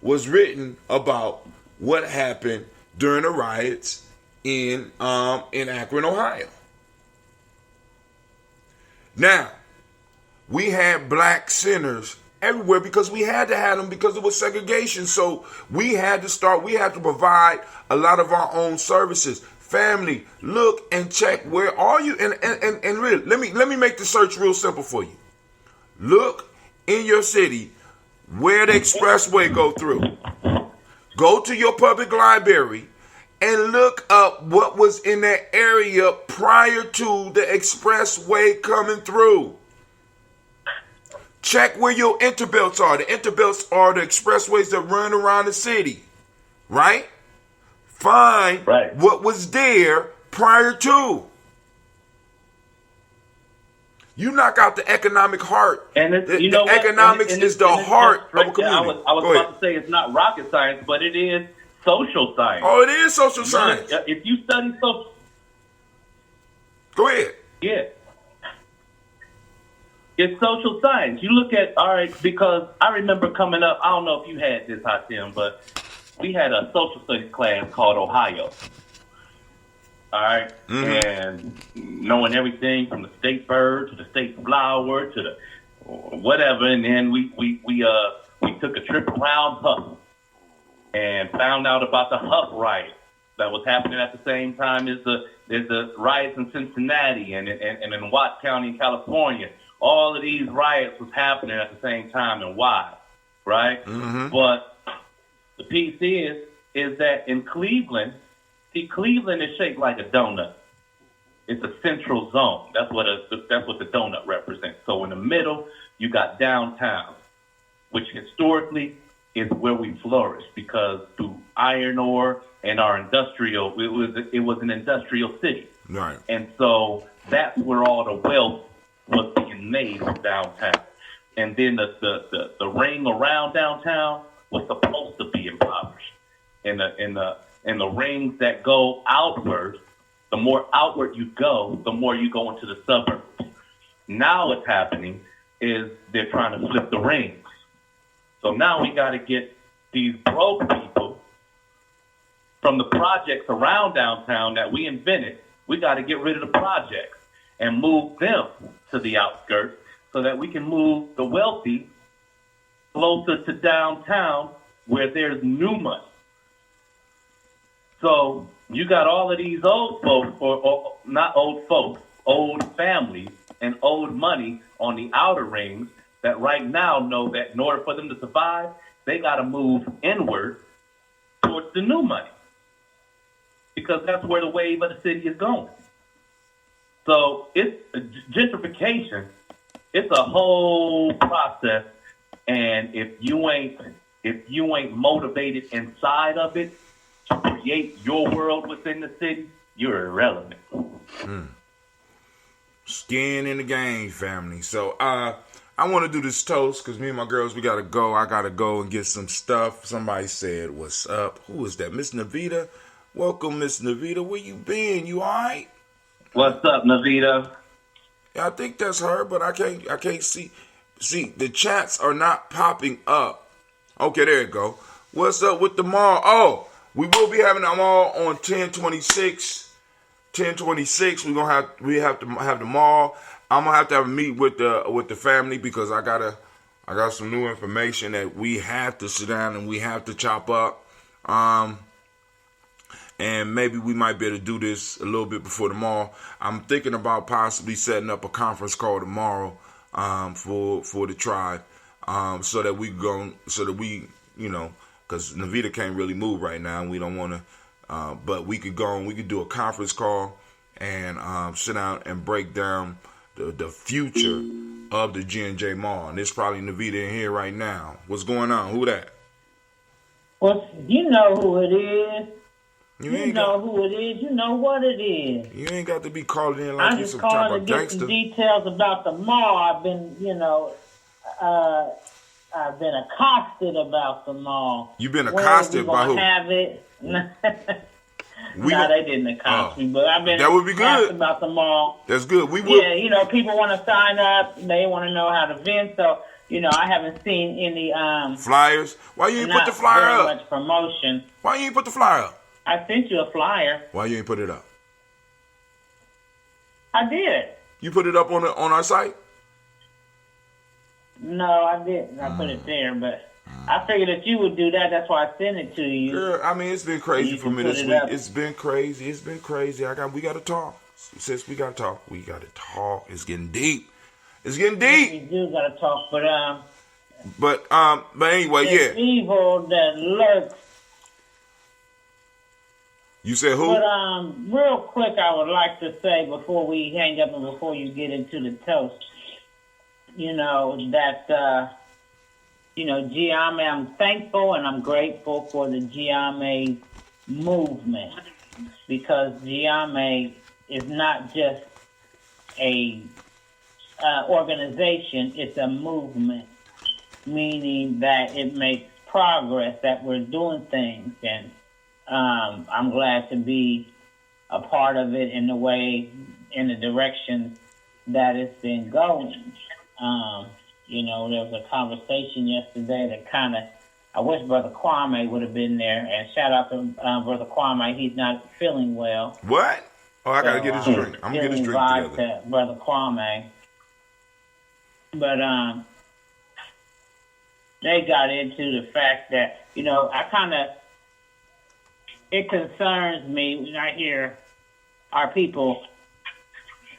was written about what happened during the riots in Akron, Ohio. Now, we had black centers everywhere because we had to have them because it was segregation. So we had to provide a lot of our own services. Family, look and check where are you? And really, let me make the search real simple for you. Look in your city where the expressway go through. Go to your public library and look up what was in that area prior to the expressway coming through. Check where your interbelts are. The interbelts are the expressways that run around the city, right? Find what was there prior to. You knock out the economic heart. And economics is the heart of a community. I was about to say it's not rocket science, but it is social science. Oh, it is social science. If you study social... Go ahead. Yeah. It's social science. You look at, because I remember coming up, I don't know if you had this, Hatim, but we had a social studies class called Ohio. All right? Mm-hmm. And knowing everything from the state bird to the state flower to the whatever. And then we took a trip around Huff and found out about the Huff riot that was happening at the same time as the riots in Cincinnati and in Watts County in California. All of these riots was happening at the same time, and why, right? Mm-hmm. But the piece is that in Cleveland, Cleveland is shaped like a donut. It's a central zone. That's what the donut represents. So in the middle, you got downtown, which historically is where we flourish because through iron ore and our industrial, it was an industrial city, right? And so that's where all the wealth was being made from downtown. And then the ring around downtown was supposed to be impoverished. And the rings that go outward, the more outward you go, the more you go into the suburbs. Now what's happening is they're trying to flip the rings. So now we got to get these broke people from the projects around downtown that we invented. We got to get rid of the projects and move them to the outskirts so that we can move the wealthy closer to downtown where there's new money. So you got all of these old folks, or not old folks, old families and old money on the outer rings that right now know that in order for them to survive, they got to move inward towards the new money because that's where the wave of the city is going. So it's gentrification. It's a whole process, and if you ain't motivated inside of it to create your world within the city, you're irrelevant. Skin in the game, family. So I want to do this toast because me and my girls, we gotta go. I gotta go and get some stuff. Somebody said, "What's up?" Who is that? Miss Navita. Welcome, Miss Navita. Where you been? You all right? What's up, Navita? Yeah, I think that's her, but I can't see. See, the chats are not popping up. Okay, there you go. What's up with the mall? Oh, we will be having the mall on 1026. 1026. We have to have the mall. I'm gonna have to have a meet with the family because I got some new information that we have to sit down and we have to chop up. And maybe we might be able to do this a little bit before tomorrow. I'm thinking about possibly setting up a conference call tomorrow for the tribe, so that we because Navita can't really move right now, and we don't want to. But we could go and we could do a conference call and sit down and break down the future of the G&J Mall. And there's probably Navita in here right now. What's going on? Who that? Well, you know who it is. You know who it is. You know what it is. You ain't got to be calling in like you some type calling of to get gangster. some details about the mall. I've been, I've been accosted about the mall. You been accosted by who? Have it. They didn't accost me, but I've been that would be good about the mall. That's good. We would. Yeah, people want to sign up. They want to know how to vent. So, I haven't seen any flyers. Why you ain't put the flyer up? Not much promotion. Why you ain't put the flyer up? I sent you a flyer. Why you ain't put it up? I did. You put it up on our site? No, I didn't. I put it there, but I figured that you would do that. That's why I sent it to you. Girl, I mean, it's been crazy for me this week. It's been crazy. It's been crazy. We got to talk. Sis, we got to talk. We got to talk. It's getting deep. It's getting deep. We do got to talk, but anyway, yeah. Evil that lurks. You said who? But real quick, I would like to say before we hang up and before you get into the toast, that Gye-Nyame, I'm thankful and I'm grateful for the Gye-Nyame movement, because Gye-Nyame is not just a organization, it's a movement, meaning that it makes progress, that we're doing things, and I'm glad to be a part of it in the direction that it's been going. There was a conversation yesterday that I wish Brother Kwame would have been there, and shout out to Brother Kwame. He's not feeling well. What? Oh, I got to get his drink. I'm going to get his drink together. To Brother Kwame. But they got into the fact that, it concerns me when I hear our people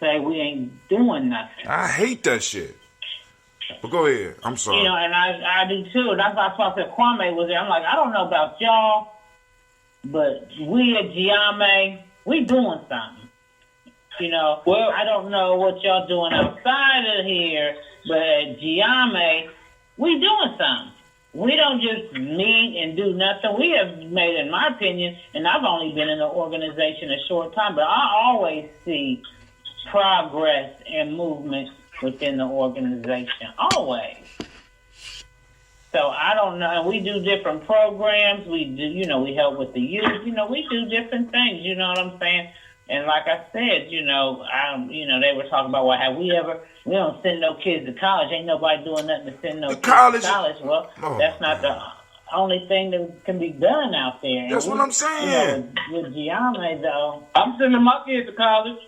say we ain't doing nothing. I hate that shit. But go ahead. I'm sorry. And I do too. That's why I said Kwame was there. I'm like, I don't know about y'all, but we at Gye-Nyame, we doing something. Well, I don't know what y'all doing outside of here, but at Gye-Nyame, we doing something. We don't just meet and do nothing. We have made, in my opinion, and I've only been in the organization a short time, but I always see progress and movement within the organization. Always. So I don't know. And we do different programs. We do, we help with the youth. We do different things. You know what I'm saying? And like I said, they were talking about, well, we don't send no kids to college. Ain't nobody doing nothing to send no kids to college. Well, that's not the only thing that can be done out there. That's what I'm saying. With Gye-Nyame, though, I'm sending my kids to college.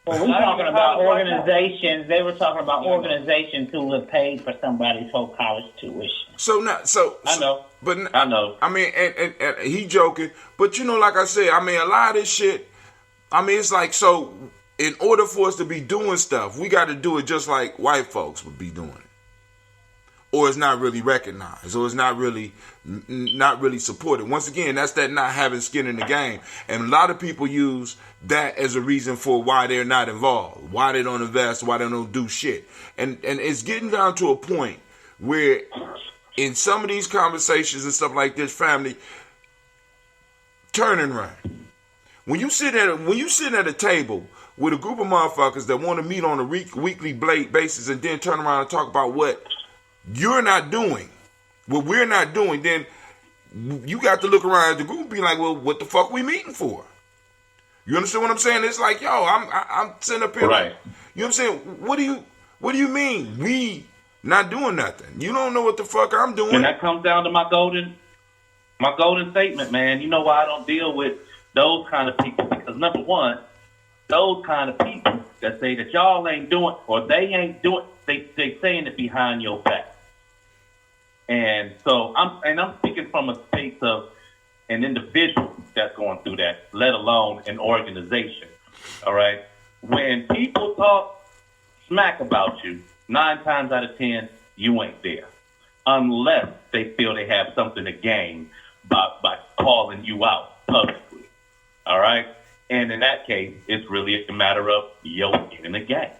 Well, we're talking about organizations. They were talking about organizations who have paid for somebody's whole college tuition. I know. But I know. I mean, and he joking, but like I said, I mean, a lot of this shit. I mean, it's like, so in order for us to be doing stuff, we got to do it just like white folks would be doing it, or it's not really recognized, or it's not really supported. Once again, that's that not having skin in the game, and a lot of people use that as a reason for why they're not involved, why they don't invest, why they don't do shit, and it's getting down to a point where, in some of these conversations and stuff like this, family, turn and run. When you sit at a table with a group of motherfuckers that want to meet on a weekly basis and then turn around and talk about what you're not doing, what we're not doing, then you got to look around at the group and be like, well, what the fuck we meeting for? You understand what I'm saying? It's like, yo, I'm sitting up here, right? Like, you know what I'm saying? What do you mean we not doing nothing? You don't know what the fuck I'm doing. And that comes down to my golden statement, man. You know why I don't deal with those kind of people? Because number one, those kind of people that say that y'all ain't doing or they ain't doing, they saying it behind your back. And so I'm speaking from a space of an individual that's going through that, let alone an organization. All right. When people talk smack about you, 9 times out of 10, you ain't there. unless they feel they have something to gain by calling you out publicly. All right? And in that case, it's really a matter of yo in the game.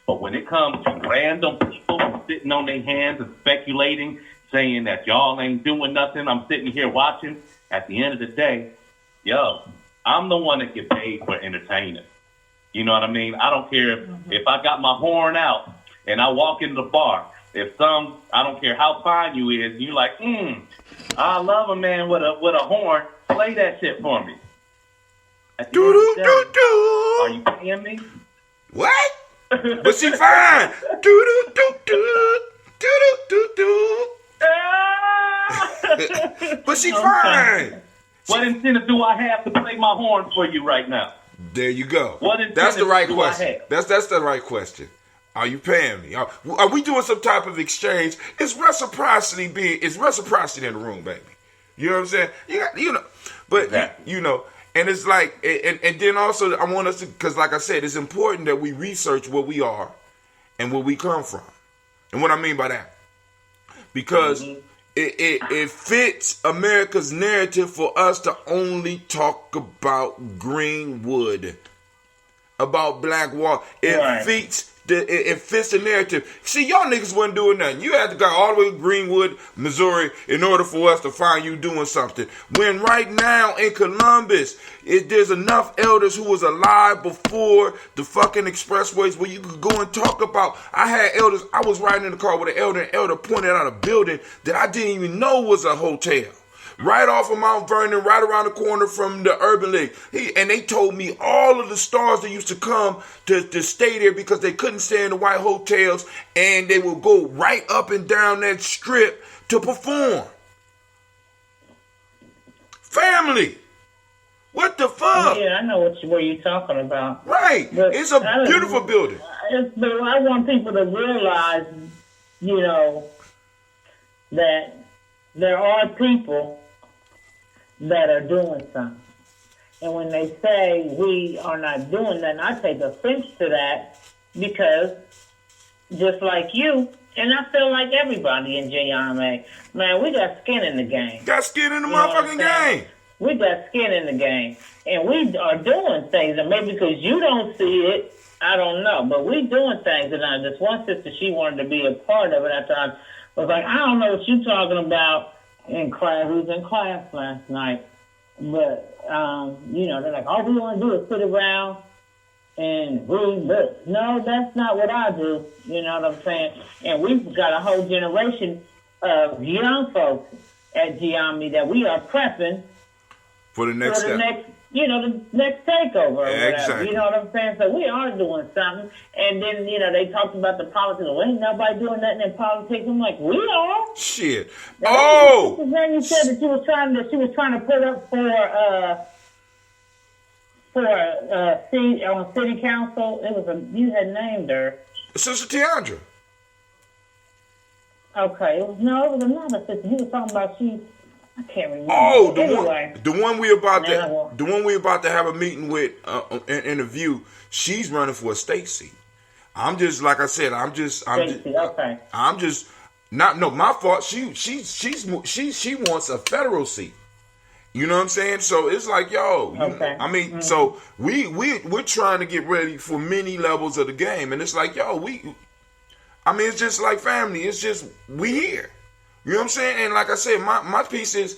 But when it comes to random people sitting on their hands and speculating, saying that y'all ain't doing nothing, I'm sitting here watching, at the end of the day, yo, I'm the one that get paid for entertaining. You know what I mean? I don't care if I got my horn out and I walk into the bar. I don't care how fine you is, and you like, I love a man with a horn. Play that shit for me. At the end of the day, are you paying me? What? But she fine. But she fine. What incentive do I have to play my horn for you right now? There you go. What incentive That's the right do question. I have? That's the right question. Are you paying me? Are we doing some type of exchange? It's reciprocity in the room, baby. You know what I'm saying? But exactly. And it's like, and then also I want us to, because like I said, it's important that we research what we are and where we come from. And what I mean by that, because it fits America's narrative for us to only talk about Greenwood, about Black Wall. It fits the narrative. See, y'all niggas wasn't doing nothing. You had to go all the way to Greenwood, Missouri, in order for us to find you doing something. When right now in Columbus, there's enough elders who was alive before the fucking expressways where you could go and talk about. I had elders. I was riding in the car with an elder, and elder pointed out a building that I didn't even know was a hotel. Right off of Mount Vernon, right around the corner from the Urban League. And they told me all of the stars that used to come to stay there because they couldn't stay in the white hotels, and they would go right up and down that strip to perform. Family. What the fuck? Yeah, I know where you're talking about. Right. But it's a beautiful building. But I want people to realize, that there are people that are doing something. And when they say we are not doing that, I take offense to that because just like you, and I feel like everybody in Gye-Nyame, man, we got skin in the game. Got skin in the motherfucking game. We got skin in the game. And we are doing things, and maybe because you don't see it, I don't know, but we doing things. And this one sister, she wanted to be a part of it after I was like, I don't know what you're talking about in class. We was in class last night. But, they're like, all we want to do is sit around and read books. No, that's not what I do. You know what I'm saying? And we've got a whole generation of young folks at Gye-Nyame that we are prepping for the next step. The next takeover or whatever. Exactly. You know what I'm saying? So we are doing something. And then, they talked about the politics. Well, ain't nobody doing nothing in politics. I'm like, we are. Shit. Then you said that she was trying to put up for a seat on city council. You had named her. Sister Tiandra. Okay. It was another sister. You were talking about I can't remember. Oh, the one we about to have a meeting with in a view. She's running for a state seat. I'm just like I said. I'm just not my fault. She wants a federal seat. You know what I'm saying? So it's like, so we're trying to get ready for many levels of the game, and it's like, it's just like family. It's just we here. You know what I'm saying? And like I said, my piece is,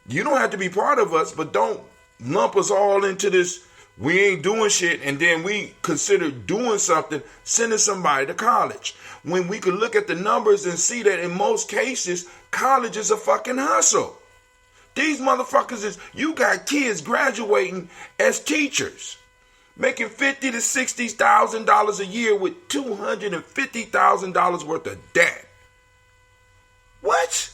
you don't have to be part of us, but don't lump us all into this, we ain't doing shit, and then we consider doing something, sending somebody to college. When we could look at the numbers and see that in most cases, college is a fucking hustle. These motherfuckers you got kids graduating as teachers, making $50,000 to $60,000 a year with $250,000 worth of debt. What?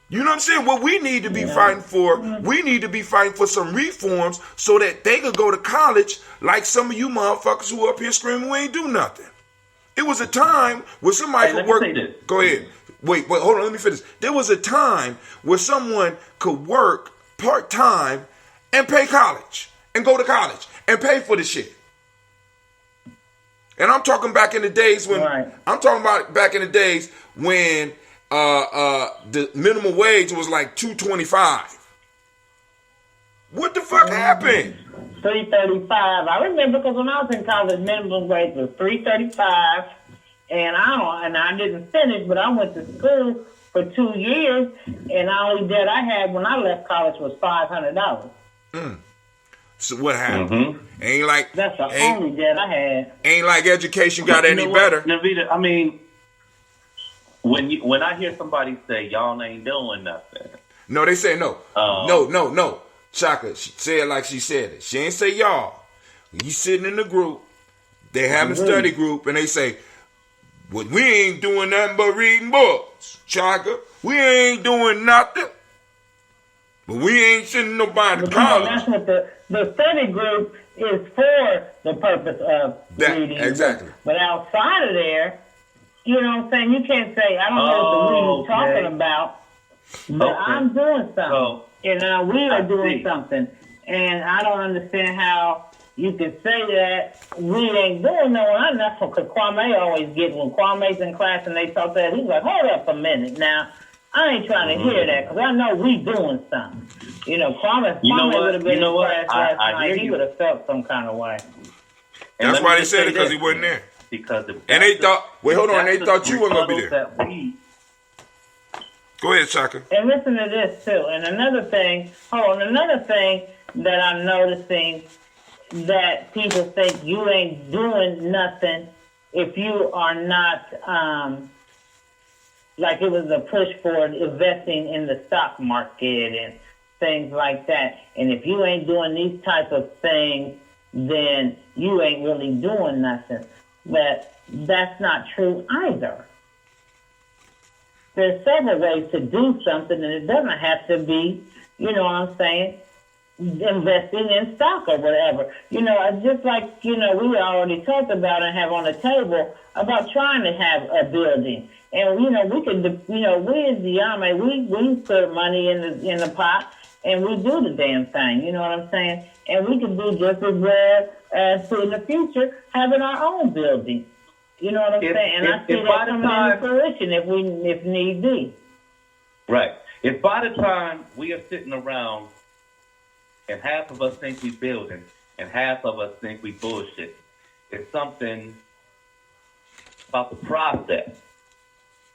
You know what I'm saying? What we need to be fighting for, we need to be fighting for some reforms so that they could go to college like some of you motherfuckers who up here screaming we ain't do nothing. It was a time where somebody could work. Go ahead. Wait, hold on, let me finish. There was a time where someone could work part-time and pay college and go to college and pay for the shit. And I'm talking back in the days when Right. I'm talking about back in the days when the minimum wage was like $2.25. What the fuck happened? $3.35. I remember because when I was in college, minimum wage was $3.35, and I didn't finish, but I went to school for 2 years, and the only debt I had when I left college was $500. So what happened? Mm-hmm. Ain't like That's the only debt I had. Ain't like education got any better. Navita, I mean, when I hear somebody say y'all ain't doing nothing. No, they say no. No. Chaka, she said like she said it. She ain't say y'all. You sitting in the group, they having study group, and they say, well, we ain't doing nothing but reading books. Chaka, we ain't doing nothing. But we ain't sending nobody to college. That's what the study group is for, the purpose of reading. Exactly. But outside of there, you know what I'm saying? You can't say, I don't know what the reading talking about, but I'm doing something. And we are doing something. And I don't understand how you can say that we ain't doing no one. That's because Kwame always gets, when Kwame's in class and they talk that, he's like, hold up a minute now. I ain't trying to hear that because I know we doing something. You know, Kwame would have been in class last night. He would have felt some kind of way. That's why they said it, because he wasn't there. Because they thought, wait, hold on, they thought you weren't going to be there. Go ahead, Chaka. And listen to this, too. And another thing that I'm noticing, that people think you ain't doing nothing if you are not, like it was a push for investing in the stock market and things like that. And if you ain't doing these type of things, then you ain't really doing nothing. But that's not true either. There's several ways to do something, and it doesn't have to be, you know what I'm saying, investing in stock or whatever. You know, just like, you know, we already talked about and have on the table about trying to have a building. And, you know, we could, you know, we as Gye-Nyame, we put money in the pot and we do the damn thing, you know what I'm saying? And we could do just as well as in the future having our own building. You know what I'm saying? And I see that coming into fruition if need be. Right. If by the time we are sitting around and half of us think we building and half of us think we bullshit, it's something about the process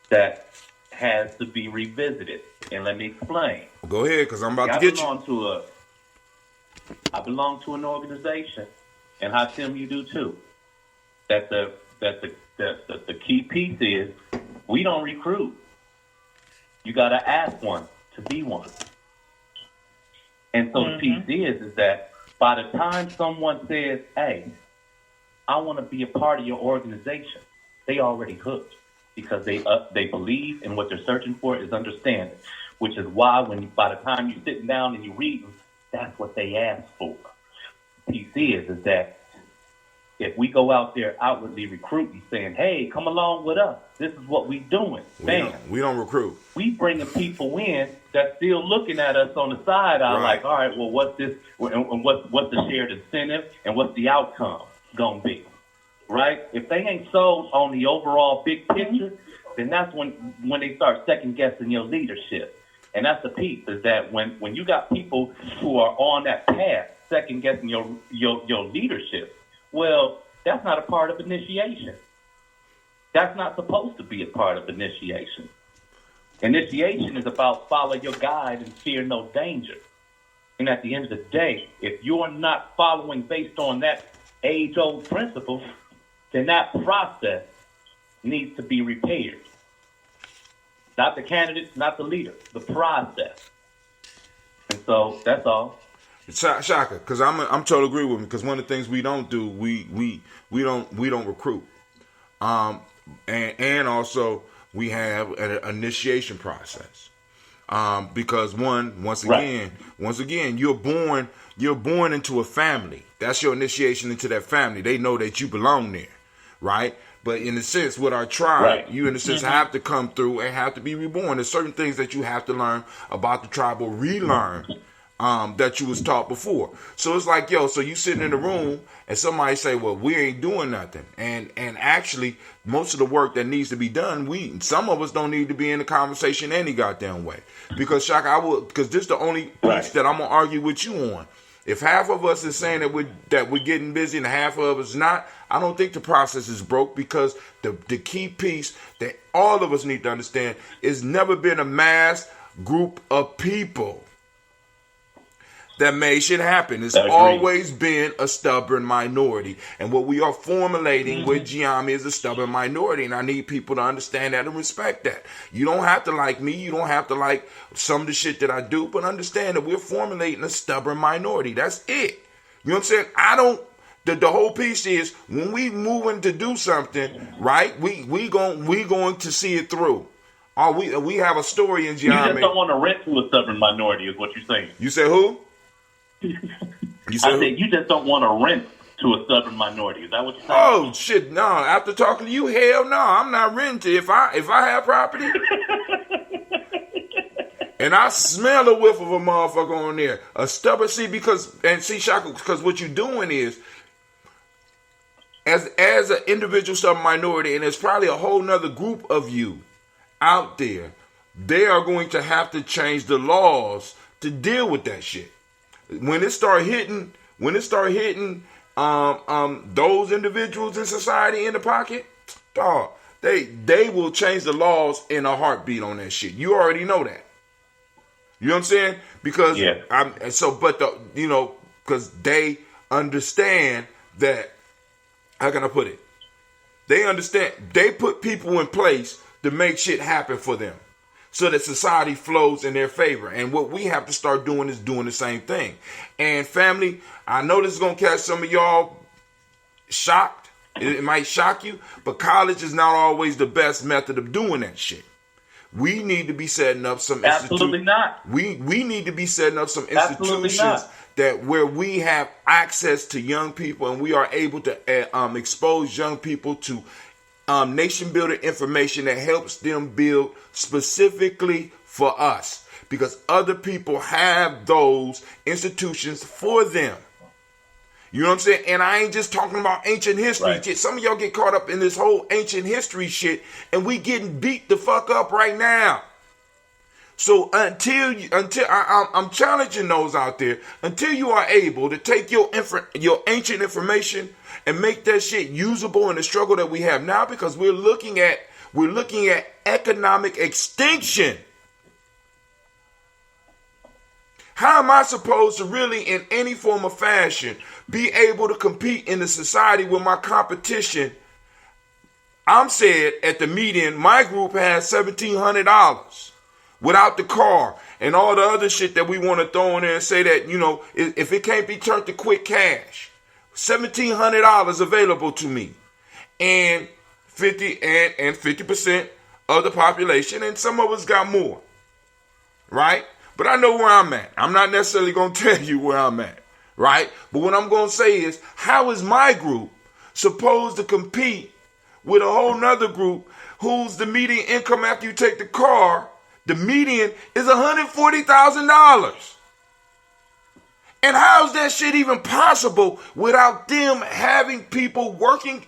that has to be revisited. And let me explain. Go ahead, because I'm about to get you. I belong to an organization, and Hatim, you do too. That the key piece is we don't recruit. You got to ask one to be one. And so the piece is that by the time someone says, "Hey, I want to be a part of your organization," they already hooked. Because they believe in what they're searching for is understanding, which is why by the time you're sitting down and you're reading, that's what they ask for. The piece is that if we go out there outwardly recruiting, saying, "Hey, come along with us. This is what we doing." We don't recruit. We bringing people in that's still looking at us on the side. I'm like, all right, well, what's this? And what's the shared incentive? And what's the outcome gonna be? Right? If they ain't sold on the overall big picture, then that's when they start second guessing your leadership. And that's the piece, is that when you got people who are on that path, second guessing your leadership, well, that's not a part of initiation. That's not supposed to be a part of initiation. Initiation is about follow your guide and fear no danger. And at the end of the day, if you're not following based on that age-old principle, then that process needs to be repaired. Not the candidates, not the leader, the process. And so that's all. Shaka, because I'm totally agree with me. Because one of the things we don't do, we don't recruit, and also we have an initiation process. Because once again, you're born into a family. That's your initiation into that family. They know that you belong there, right? But in a sense, with our tribe, you in a sense have to come through and have to be reborn. There's certain things that you have to learn about the tribe or relearn that you was taught before. So it's like, yo, so you sitting in the room and somebody say, well, we ain't doing nothing. And actually, most of the work that needs to be done, some of us don't need to be in the conversation any goddamn way. Because, Shaka, because this is the only piece that I'm going to argue with you on. If half of us is saying that we're getting busy and half of us not, I don't think the process is broke, because the key piece that all of us need to understand is never been a mass group of people that made shit happen. It's always been a stubborn minority. And what we are formulating with Gye-Nyame is a stubborn minority. And I need people to understand that and respect that. You don't have to like me. You don't have to like some of the shit that I do. But understand that we're formulating a stubborn minority. That's it. You know what I'm saying? The whole piece is, when we moving to do something, right, we going to see it through. We have a story in Gye-Nyame. You just don't want to rent to a stubborn minority is what you're saying. You say who? I said you just don't want to rent to a stubborn minority. Is that what you're saying? Oh shit, no. After talking to you, hell no, I'm not renting. If I have property and I smell a whiff of a motherfucker on there, a stubborn, Shaka, because what you're doing is, as an individual stubborn minority, and there's probably a whole nother group of you out there, they are going to have to change the laws to deal with that shit. When it start hitting those individuals in society in the pocket, dog, they will change the laws in a heartbeat on that shit. You already know that. You know what I'm saying? Because because they understand that. How can I put it? They understand. They put people in place to make shit happen for them, so that society flows in their favor. And what we have to start doing is doing the same thing. And family, I know this is going to catch some of y'all shocked. It might shock you, but college is not always the best method of doing that shit. We need to be setting up some Absolutely not. We need to be setting up some institutions that where we have access to young people, and we are able to expose young people to nation building information that helps them build specifically for us, because other people have those institutions for them. You know what I'm saying? And I ain't just talking about ancient history. Right. Some of y'all get caught up in this whole ancient history shit, and we getting beat the fuck up right now. So until I'm challenging those out there, until you are able to take your ancient information and make that shit usable in the struggle that we have now, because we're looking at economic extinction. How am I supposed to really, in any form of fashion, be able to compete in the society with my competition? I'm said at the median, my group has $1,700 without the car and all the other shit that we want to throw in there and say that, you know, if it can't be turned to quick cash, $1,700 available to me, and 50% of the population, and some of us got more, right? But I know where I'm at. I'm not necessarily going to tell you where I'm at, right? But what I'm going to say is, how is my group supposed to compete with a whole nother group whose the median income after you take the car, the median is $140,000? And how is that shit even possible without them having people working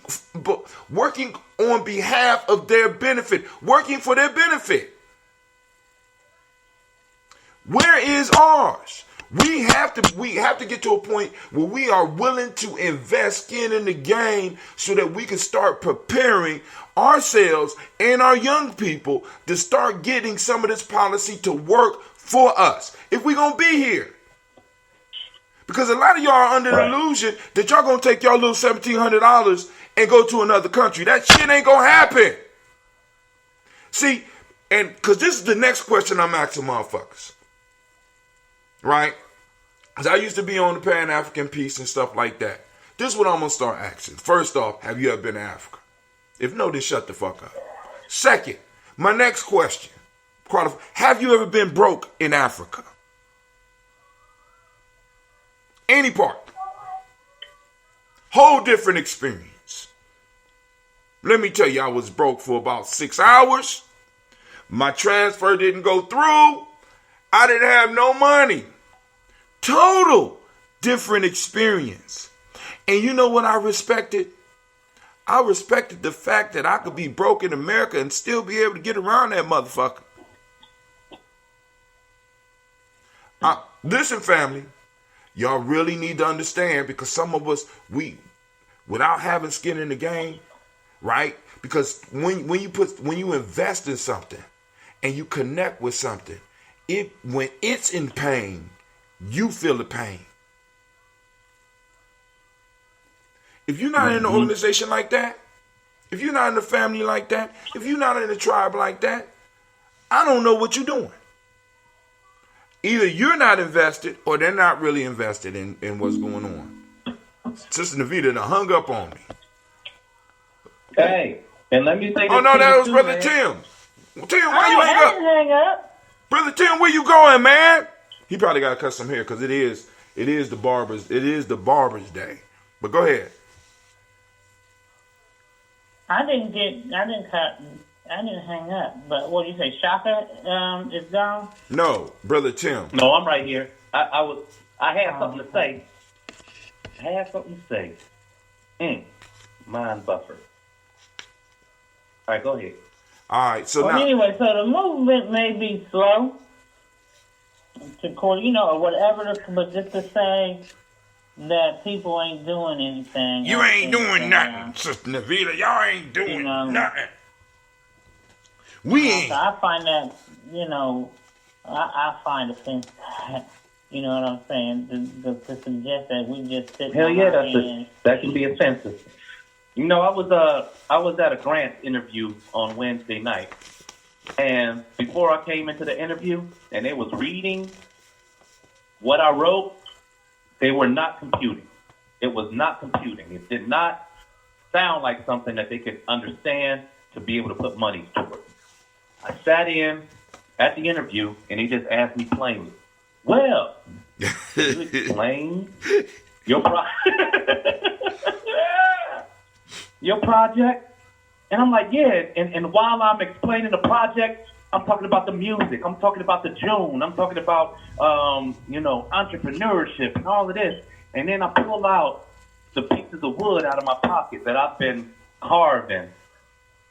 on behalf of their benefit, working for their benefit? Where is ours? We have to get to a point where we are willing to invest skin in the game so that we can start preparing ourselves and our young people to start getting some of this policy to work for us if we're going to be here. Because a lot of y'all are under the illusion that y'all going to take y'all little $1,700 and go to another country. That shit ain't going to happen. See, and because this is the next question I'm asking motherfuckers. Right? Because I used to be on the Pan-African piece and stuff like that. This is what I'm going to start asking. First off, have you ever been to Africa? If no, then shut the fuck up. Second, my next question. Have you ever been broke in Africa? Any part. Whole different experience. Let me tell you, I was broke for about 6 hours. My transfer didn't go through. I didn't have no money. Total different experience. And you know what I respected? I respected the fact that I could be broke in America and still be able to get around that motherfucker. Listen, family, y'all really need to understand, because some of us, without having skin in the game, right? Because when you invest in something and you connect with something, when it's in pain, you feel the pain. If you're not in an organization like that, if you're not in a family like that, if you're not in a tribe like that, I don't know what you're doing. Either you're not invested or they're not really invested in what's going on. Sister Navita done hung up on me. Hey, and let me say this. Oh, no, that was too, Brother man. Tim. Tim, why you hang up? I didn't hang up. Brother Tim, where you going, man? He probably got to cut some hair because it is the barber's day. But go ahead. I didn't hang up. But what do you say? Shaka is gone? No, Brother Tim. No, I'm right here. I had something to say. Mind buffer. All right, go ahead. All right, so Well, now. anyway, so the movement may be slow, or whatever, but just to say that people ain't doing anything. You ain't doing nothing, Sister Navita. Y'all ain't doing nothing. We ain't. So I find that, I find offense. You know what I'm saying? To suggest that we just sit. Hell yeah, that can be offensive. You know, I was at a grant interview on Wednesday night, and before I came into the interview, and they was reading what I wrote, they were not computing. It was not computing. It did not sound like something that they could understand to be able to put money towards. I sat in at the interview, and he just asked me plainly, "Well, can you explain your your project?" And I'm like, yeah. And while I'm explaining the project, I'm talking about the music. I'm talking about the June. I'm talking about, entrepreneurship and all of this. And then I pull out the pieces of wood out of my pocket that I've been carving.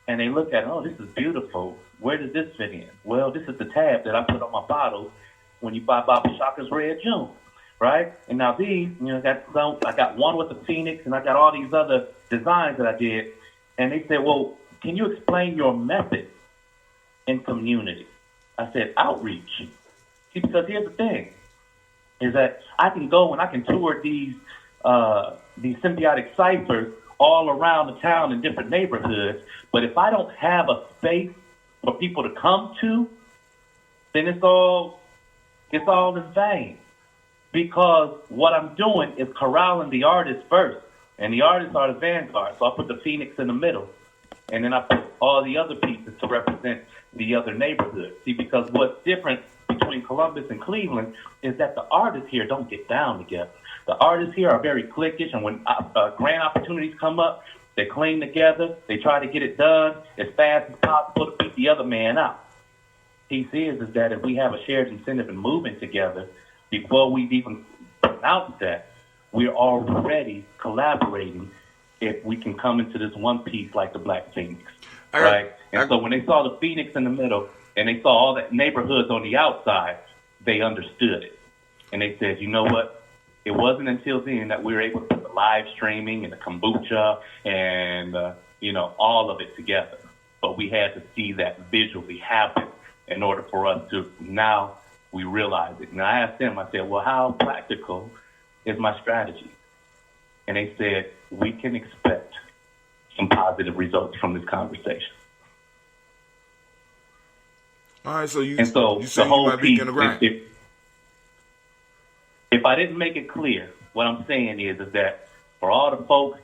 And they look at it, "Oh, this is beautiful. Where does this fit in?" "Well, this is the tab that I put on my bottles when you buy Bobby Shaka's Red June." Right? And now these, I got one with the Phoenix, and I got all these other designs that I did. And they said, "Well, can you explain your method in community?" I said, "Outreach." See, because here's the thing, is that I can go and I can tour these symbiotic ciphers all around the town in different neighborhoods, but if I don't have a space for people to come to, then it's all in vain. Because what I'm doing is corralling the artists first, and the artists are the vanguard. So I put the Phoenix in the middle, and then I put all the other pieces to represent the other neighborhoods. See, because what's different between Columbus and Cleveland is that the artists here don't get down together. The artists here are very cliquish, and when grand opportunities come up, they cling together. They try to get it done as fast as possible to beat the other man out. Piece is that if we have a shared incentive in moving together, before we've even announced that, we're already collaborating if we can come into this one piece like the Black Phoenix, right? And so when they saw the Phoenix in the middle and they saw all the neighborhoods on the outside, they understood it. And they said, "You know what? It wasn't until then that we were able to put the live streaming and the kombucha and, all of it together. But we had to see that visually happen in order for us to now we realize it." And I asked them, I said, "Well, how practical is my strategy?" And they said, "We can expect some positive results from this conversation." All right, so you and so say the whole you might be piece, if I didn't make it clear, what I'm saying is that for all the folks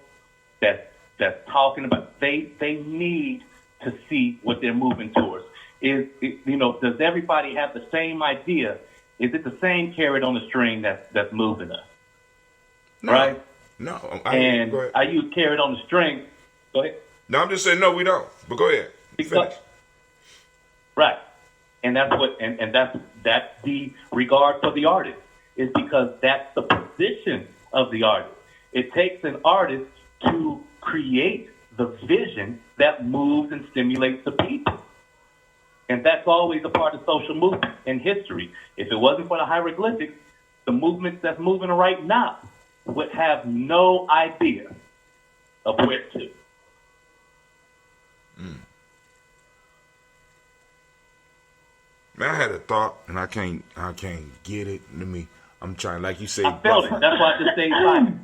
that's talking about, they need to see what they're moving towards. Does everybody have the same idea? Is it the same carrot on the string that's moving us? No, right? No. I use carrot on the string. Go ahead. No, I'm just saying no, we don't. But go ahead. Finish. Right. And that's what and that's the regard for the artist. is because that's the position of the artist. It takes an artist to create the vision that moves and stimulates the people. And that's always a part of social movement in history. If it wasn't for the hieroglyphics, the movements that's moving right now would have no idea of where to. Man, I had a thought, and I can't get it. I'm trying, like you said. I felt it. That's why I just stayed silent.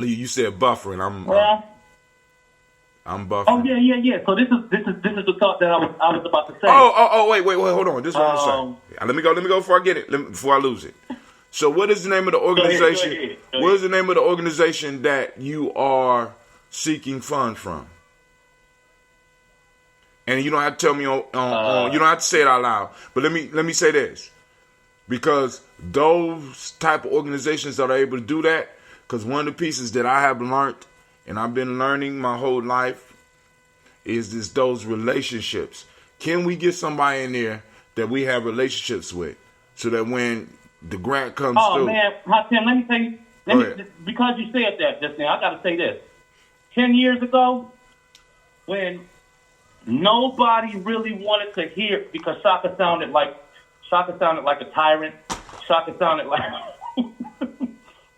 You said buffering. I'm buffering. Oh yeah. So this is the thought that I was about to say. Wait, hold on. This is what I'm saying. Let me go before I get it. Before I lose it. So, what is the name of the organization? Go ahead. What is the name of the organization that you are seeking funds from? And you don't have to tell me you don't have to say it out loud. But let me say this, because those type of organizations that are able to do that, because one of the pieces that I have learned and I've been learning my whole life is those relationships. Can we get somebody in there that we have relationships with, so that when the grant comes through? Oh man, Tim, let me tell you. Because you said that just now, I got to say this. 10 years ago, when nobody really wanted to hear, because Shaka sounded like a tyrant. Shaka sounded like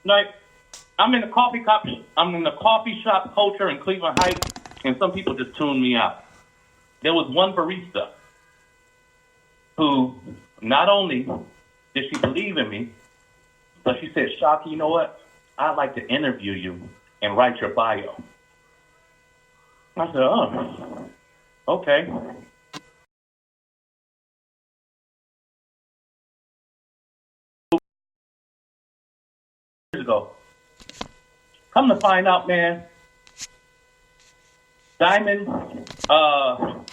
like I'm in the coffee shop culture in Cleveland Heights, and some people just tuned me out. There was one barista who not only did she believe in me, but she said, "Shaka, you know what? I'd like to interview you and write your bio." I said, "Oh, okay." Years ago. Come to find out, man, Diamond, well,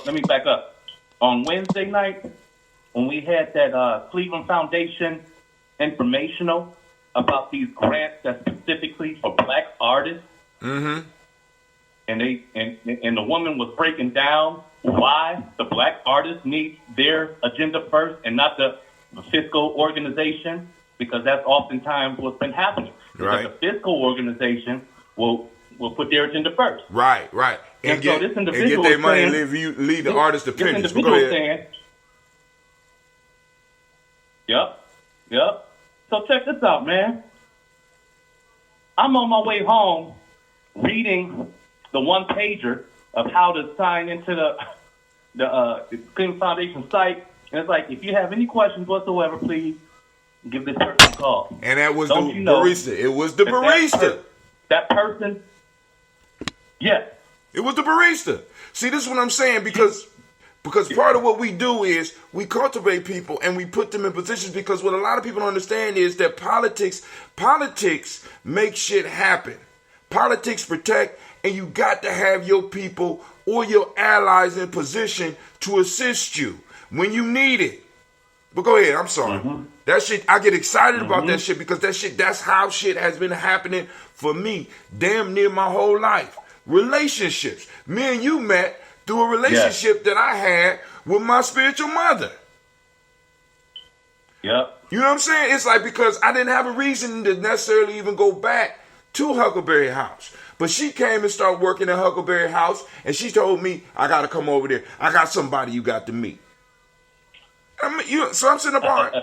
let me back up. On Wednesday night, when we had that Cleveland Foundation informational about these grants that's specifically for black artists, and the woman was breaking down why the black artists need their agenda first and not the fiscal organization, because that's oftentimes what's been happening. Because the fiscal organization will put their agenda first. Right. And so this individual get their money and leave the artist to finish. This individual saying, Yep. So check this out, man. I'm on my way home reading the one pager of how to sign into the Cleveland Foundation site. And it's like, if you have any questions whatsoever, please give this person a call. And that was barista. It was the barista. That person, yes. It was the barista. See, this is what I'm saying, because part of what we do is we cultivate people and we put them in positions, because what a lot of people don't understand is that politics make shit happen. Politics protect, and you got to have your people or your allies in position to assist you when you need it. But go ahead, I'm sorry. That shit, I get excited about that shit, because that's how shit has been happening for me damn near my whole life. Relationships. Me and you met through a relationship that I had with my spiritual mother. Yep. You know what I'm saying? It's like, because I didn't have a reason to necessarily even go back to Huckleberry House. But she came and started working at Huckleberry House, and she told me, I got to come over there. I got somebody you got to meet. So I'm sitting apart.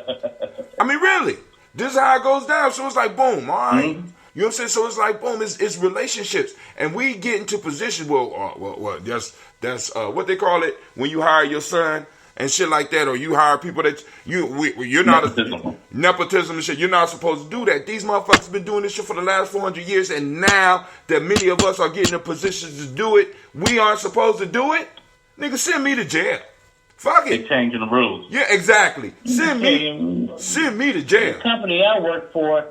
Really, this is how it goes down. So it's like, boom, all right. You know what I'm saying? So it's like, boom, it's relationships. And we get into positions, that's what they call it when you hire your son and shit like that, or you hire people that you're not nepotism and shit. You're not supposed to do that. These motherfuckers been doing this shit for the last 400 years, and now that many of us are getting in positions to do it, we aren't supposed to do it. Nigga, send me to jail. Fuck it. They're changing the rules. Yeah, exactly. Send me to jail. The company I work for,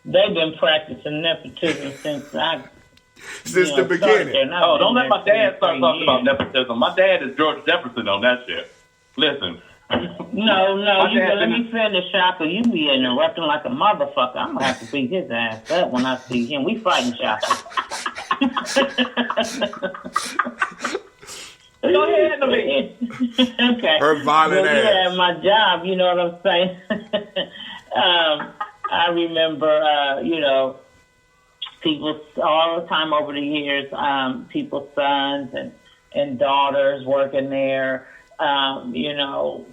they've been practicing nepotism since the beginning. Oh, don't let my dad start talking about nepotism. My dad is George Jefferson on that shit. Listen. No, you let me finish, Shaka. You be interrupting like a motherfucker. I'm gonna have to beat his ass up when I see him. We fighting, Shaka. Go ahead, okay. Her violent ass. Yeah, my job, you know what I'm saying? I remember, people all the time over the years, people's sons and daughters working there, cousins,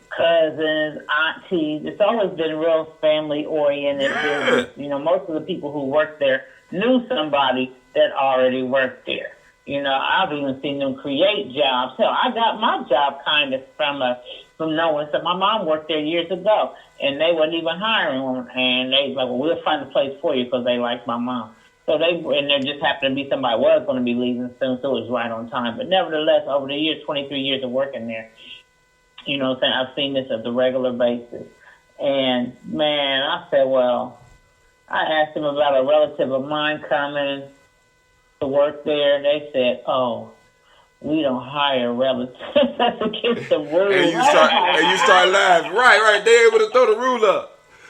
aunties. It's always been real family-oriented business. Most of the people who worked there knew somebody that already worked there. I've even seen them create jobs. Hell, I got my job kind of from knowing. So my mom worked there years ago, and they wasn't even hiring one. And they was like, well, we'll find a place for you because they like my mom. So there just happened to be somebody was going to be leaving soon, so it was right on time. But nevertheless, over the years, 23 years of working there, I've seen this at the regular basis. And, man, I said, well, I asked them about a relative of mine coming to work there, and they said, oh, we don't hire relatives. That's against the rules. And you start laughing. Right. They able to throw the rule up.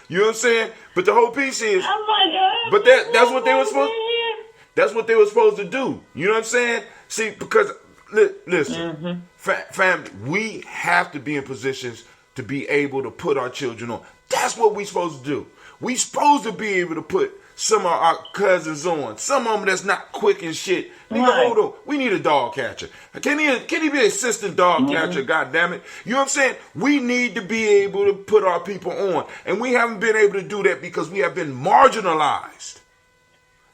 You know what I'm saying? But the whole piece is, oh my God, but that's what they were supposed. That's what they were supposed to do. You know what I'm saying? See, because listen, family, we have to be in positions to be able to put our children on. That's what we supposed to do. We supposed to be able to put some of our cousins on. Some of them that's not quick and shit. Nigga, hold on. We need a dog catcher. Can he be an assistant dog catcher? God damn it. You know what I'm saying? We need to be able to put our people on. And we haven't been able to do that because we have been marginalized.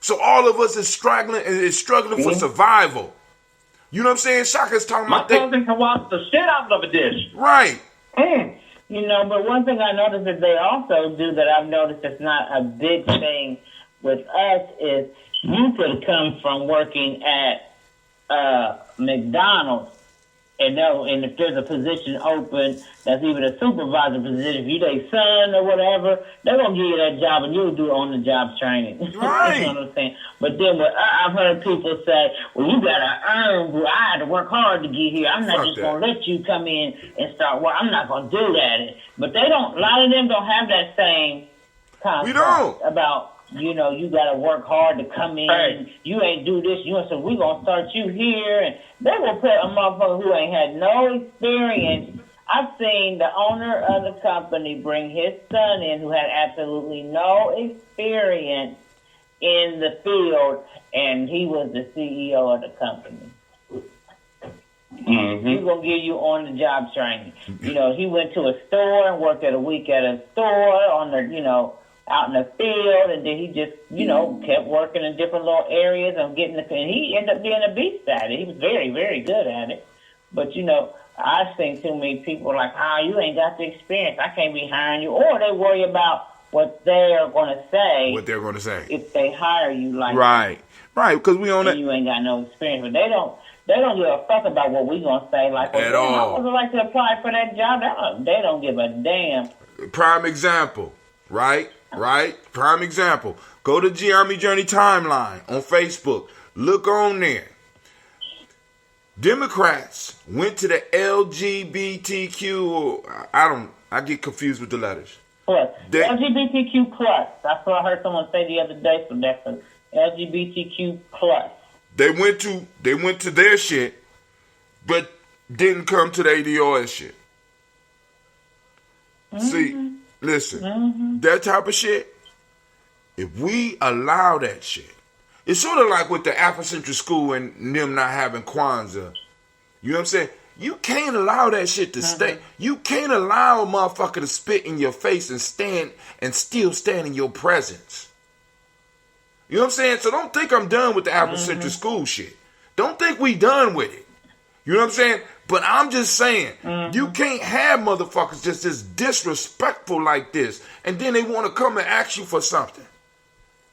So all of us is struggling for survival. You know what I'm saying? Shaka's talking about that. My cousin can wash the shit out of a dish. Right. But one thing I noticed that they also do that I've noticed it's not a big thing with us is you could come from working at McDonald's and if there's a position open that's even a supervisor position, if you their son or whatever, they're going to give you that job and you'll do on-the-job training. Right. You know what I'm saying? But then I've heard people say, well, you got to earn. I had to work hard to get here. I'm not just going to let you come in and start work. I'm not going to do that. But a lot of them don't have that same concept we don't. about, you got to work hard to come in. Hey. You ain't do this. So we're going to start you here. And they will put a motherfucker who ain't had no experience. I've seen the owner of the company bring his son in who had absolutely no experience in the field, and he was the CEO of the company. He's going to give you on-the-job training. He went to a store and worked at a week at a store on the, out in the field, and then he just, kept working in different little areas and and he ended up being a beast at it. He was very, very good at it. But, I've seen too many people like, you ain't got the experience. I can't be hiring you. Or they worry about what they're going to say. What they're going to say. If they hire you like Right, because we own it. You ain't got no experience. But they don't give a fuck about what we going to say. Like, at all. I would like to apply for that job. They don't give a damn. Prime example, right? Prime example. Go to Gye-Nyame Journey Timeline on Facebook. Look on there. Democrats went to the LGBTQ. I get confused with the letters. Plus. LGBTQ plus. That's what I heard someone say the other day. So that's a LGBTQ plus. They went to their shit, but didn't come to the ADOS shit. See, listen, that type of shit, if we allow that shit, it's sort of like with the Afrocentric school and them not having Kwanzaa. You know what I'm saying? You can't allow that shit to stay. You can't allow a motherfucker to spit in your face and still stand in your presence. You know what I'm saying? So don't think I'm done with the Afrocentric school shit. Don't think we done with it. You know what I'm saying? But I'm just saying, you can't have motherfuckers just as disrespectful like this, and then they want to come and ask you for something.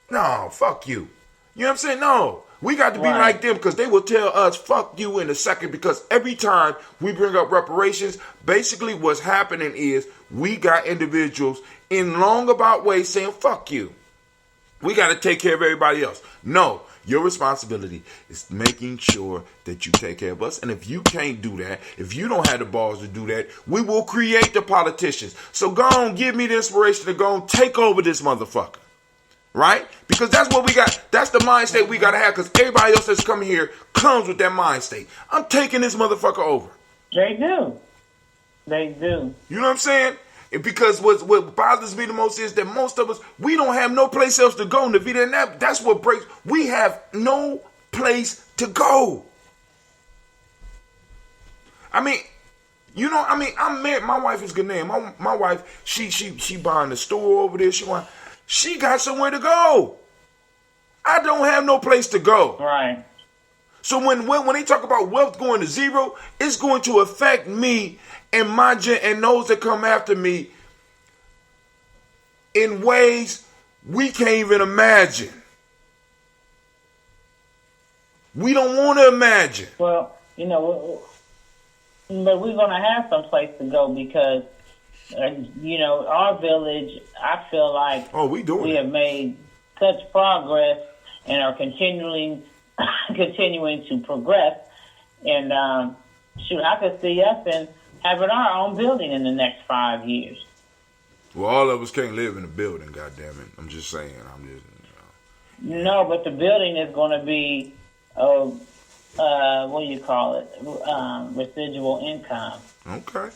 No, fuck you. You know what I'm saying? No, we got to be like them because they will tell us, fuck you in a second, because every time we bring up reparations, basically what's happening is we got individuals in long about ways saying, fuck you. We got to take care of everybody else. No, your responsibility is making sure that you take care of us. And if you can't do that, if you don't have the balls to do that, we will create the politicians. So go on, give me the inspiration to go and take over this motherfucker. right? Because that's what we got. That's the mind state we got to have, because everybody else that's coming here comes with that mind state. I'm taking this motherfucker over. They do. They do. You know what I'm saying? And because what bothers me the most is that most of us, we don't have no place else to go, Navita, and that's what breaks. We have no place to go. I mean, you know, I'm married. My wife is good name. My wife, she buying the store over there. She got somewhere to go. I don't have no place to go. Right. So when they talk about wealth going to zero, it's going to affect me and and those that come after me in ways we can't even imagine. We don't want to imagine. Well, you know, but we're going to have some place to go because, you know, our village, I feel like we have made such progress and are continuing to progress. And, I could see us in having our own building in the next 5 years. Well, all of us can't live in a building, goddammit. I'm just saying. No, but the building is going to be, what do you call it? Residual income. Okay.